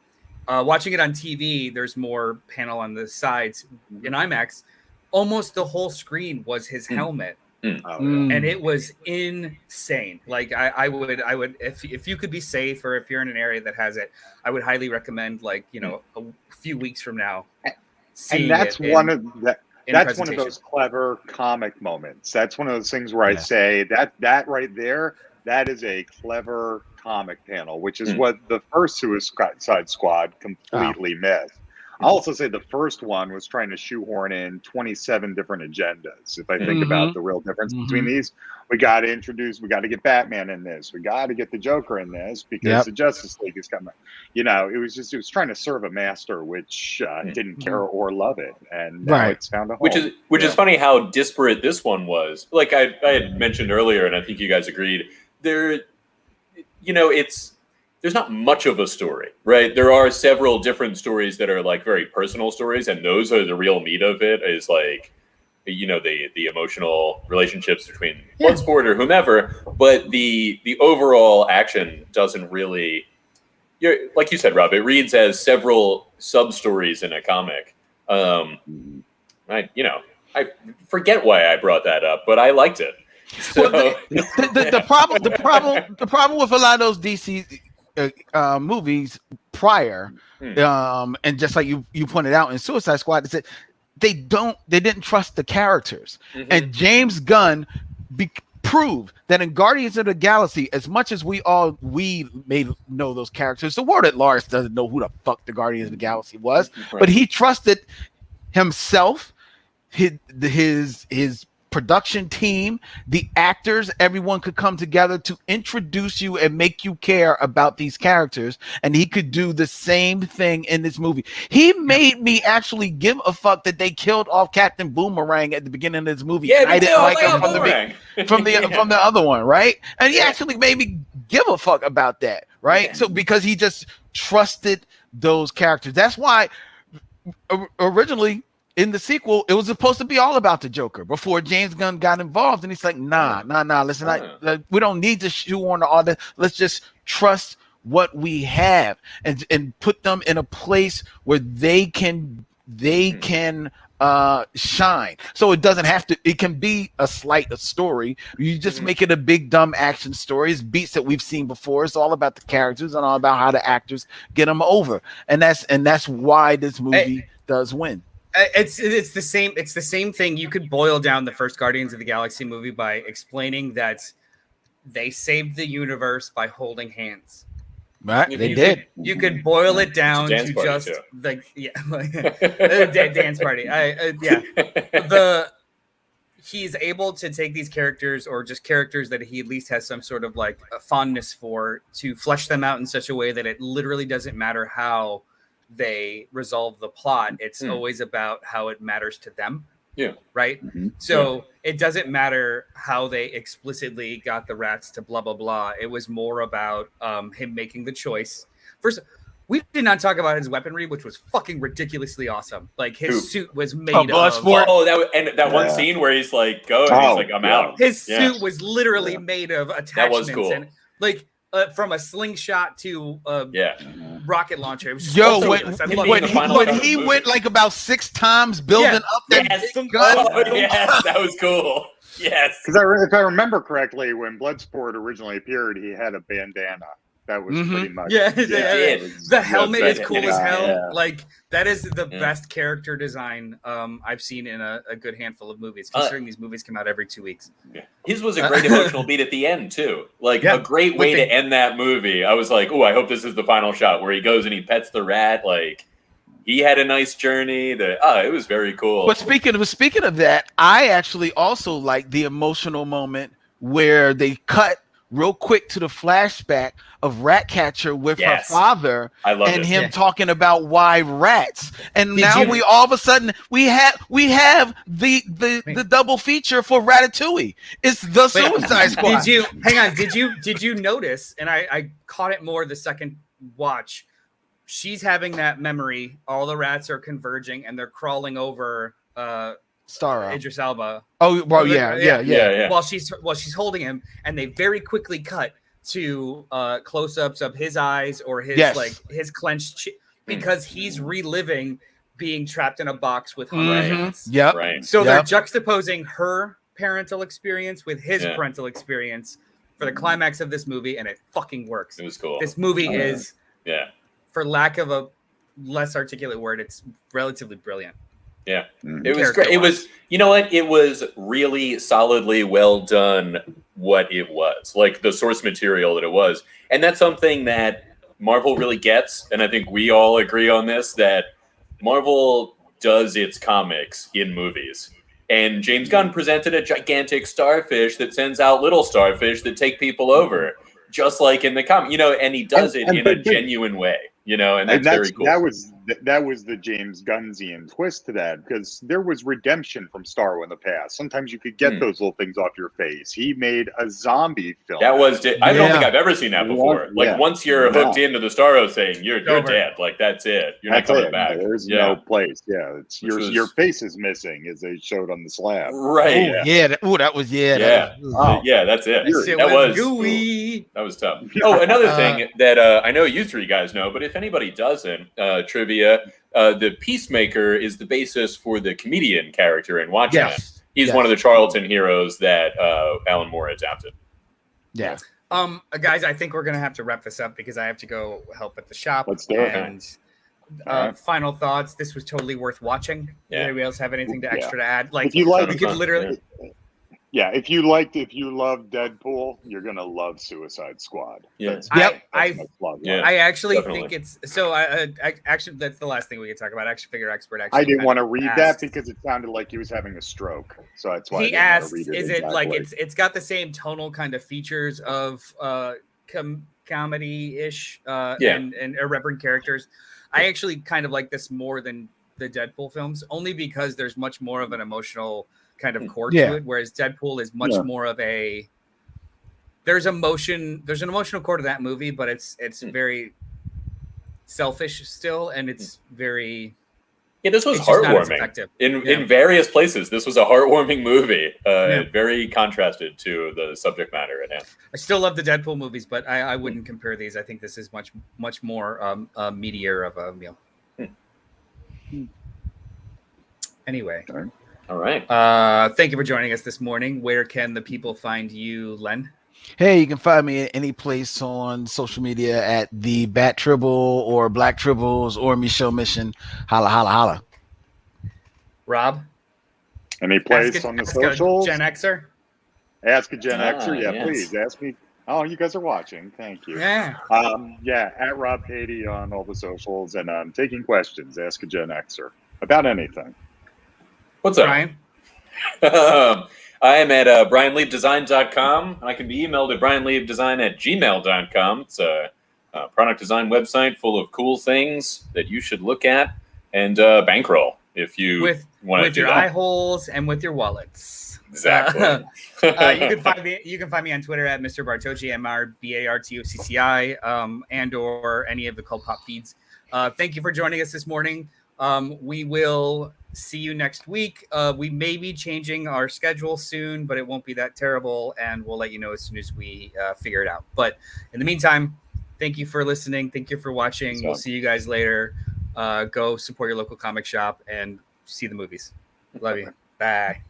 Watching it on TV, there's more panel on the sides. In IMAX, almost the whole screen was his helmet. And it was insane. Like I would if you could be safe, or if you're in an area that has it, I would highly recommend a few weeks from now. And that's one of those clever comic moments. That's one of those things where I say that right there, that is a clever comic panel, which is what the first Suicide Squad completely missed. I'll also say the first one was trying to shoehorn in 27 different agendas. If I think about the real difference between these, we got to get Batman in this. We got to get the Joker in this because the Justice League is coming. You know, it was trying to serve a master, which didn't care or love it. And now it's found a home. Which is funny how disparate this one was. Like I had mentioned earlier, and I think you guys agreed, there's not much of a story, right? There are several different stories that are like very personal stories, and those are the real meat of it, is like, you know, the emotional relationships between Bloodsport or whomever, but the overall action doesn't really, like you said, Rob, it reads as several sub-stories in a comic. I forget why I brought that up, but I liked it. So. Well, the problem with a lot of those DC movies prior, and just like you pointed out in Suicide Squad, is that they didn't trust the characters, and James Gunn proved that in Guardians of the Galaxy, as much as we may know those characters, the world at large doesn't know who the fuck the Guardians of the Galaxy was, but he trusted himself, his production team, the actors, everyone could come together to introduce you and make you care about these characters, and he could do the same thing in this movie. He made me actually give a fuck that they killed off Captain Boomerang at the beginning of this movie. Yeah, I didn't like him from the other one, right? And he actually made me give a fuck about that, right? So because he just trusted those characters. That's why originally in the sequel, it was supposed to be all about the Joker before James Gunn got involved. And he's like, nah, listen, we don't need to shoehorn all that. Let's just trust what we have and put them in a place where they can they can shine. So it doesn't have to, it can be a slight story. You just make it a big dumb action story. It's beats that we've seen before. It's all about the characters and all about how the actors get them over. And that's why this movie does win. It's the same thing. You could boil down the first Guardians of the Galaxy movie by explaining that they saved the universe by holding hands. Right, You could boil it down to just dance party. He's able to take these characters, or just characters that he at least has some sort of like a fondness for, to flesh them out in such a way that it literally doesn't matter how they resolve the plot. It's always about how it matters to them. Yeah. Right. So it doesn't matter how they explicitly got the rats to blah, blah, blah. It was more about him making the choice. First, we did not talk about his weaponry, which was fucking ridiculously awesome. Like his suit was made of. That one scene where he's like, go, and he's like, I'm out. His suit was literally made of attachments. That was cool. And like from a slingshot to rocket launcher. It was just when he went like about 6 times building up that gun. Yes, that was cool. Yes. Because if I remember correctly, when Bloodsport originally appeared, he had a bandana. That was pretty much. The helmet is cool as hell. Yeah. Like that is the best character design I've seen in a good handful of movies, considering these movies come out every 2 weeks. Yeah. His was a great emotional beat at the end too. Like a great way to end that movie. I was like, oh, I hope this is the final shot where he goes and he pets the rat. Like he had a nice journey. It was very cool. But speaking of that, I actually also like the emotional moment where they cut real quick to the flashback of Ratcatcher with her father and him talking about why rats. And we all of a sudden we have the double feature for Ratatouille. It's the Suicide Squad. Did you notice? And I caught it more the second watch. She's having that memory. All the rats are converging and they're crawling over Idris Elba. Oh, well, yeah. While she's holding him, and they very quickly cut to close-ups of his eyes or his clenched chin, because he's reliving being trapped in a box with rats. Yep. Right. So they're juxtaposing her parental experience with his parental experience for the climax of this movie, and it fucking works. It was cool. This movie is, for lack of a less articulate word, it's relatively brilliant. Yeah, it was great. It was, you know what? It was really solidly well done. What it was, like the source material that it was, and that's something that Marvel really gets. And I think we all agree on this, that Marvel does its comics in movies. And James Gunn presented a gigantic starfish that sends out little starfish that take people over, just like in the comic. And he does it in a genuine way. And that's very cool. That was the James Gunnsian twist to that, because there was redemption from Starro in the past. Sometimes you could get those little things off your face. He made a zombie film. I don't think I've ever seen that before. Once you're hooked into the Starro thing, you're dead. Like that's it. You're not coming back. There's no place. Yeah, it's your face is missing, as they showed on the slab. Right. That's it. That was gooey. That was tough. Oh, another thing that I know you three guys know, but if anybody doesn't, trivia. The Peacemaker is the basis for the comedian character in Watchmen. He's one of the Charlton heroes that Alan Moore adapted. Yeah. Guys, I think we're gonna have to wrap this up because I have to go help at the shop. Let's do it. And final thoughts. This was totally worth watching. Yeah. Anybody else have anything extra to add? Like, if you like, we could literally. If you love Deadpool, you're gonna love Suicide Squad. Yeah. I actually think it's so. I actually, that's the last thing we could talk about. Action figure expert. I didn't want to read that because it sounded like he was having a stroke. So that's why he asked, "Is it like it's got the same tonal kind of features of comedy-ish and irreverent characters?" I actually kind of like this more than the Deadpool films, only because there's much more of an emotional kind of core to it, whereas Deadpool is much more of a there's an emotional core to that movie, but it's very selfish still, and it's very this was heartwarming in various places. This was a heartwarming movie, very contrasted to the subject matter at hand. I still love the Deadpool movies, but I wouldn't compare these. I think this is much more meatier of a meal. Anyway. All right. Thank you for joining us this morning. Where can the people find you, Len? Hey, you can find me at any place on social media at the Bat Tribble or Black Tribbles or Michelle Mission. Holla, holla, holla. Rob? Any place on the socials? Gen Xer? Ask a Gen Xer. Yeah, yes. please ask me. Oh, you guys are watching. Thank you. Yeah. Yeah, at Rob Patey on all the socials, and I'm taking questions. Ask a Gen Xer about anything. What's up? Brian? I am at brianleebdesign.com, and I can be emailed at brianleebdesign@gmail.com. It's a product design website full of cool things that you should look at and bankroll if you want to do your that. eye holes and with your wallets. Exactly. You can find me on Twitter at Mr. Bartocci, MrBartocci, and or any of the CultPop feeds. Thank you for joining us this morning. We will see you next week. We may be changing our schedule soon, but it won't be that terrible, and we'll let you know as soon as we figure it out. But in the meantime, thank you for listening. Thank you for watching. We'll see you guys later. Go support your local comic shop and see the movies. Love you. Bye.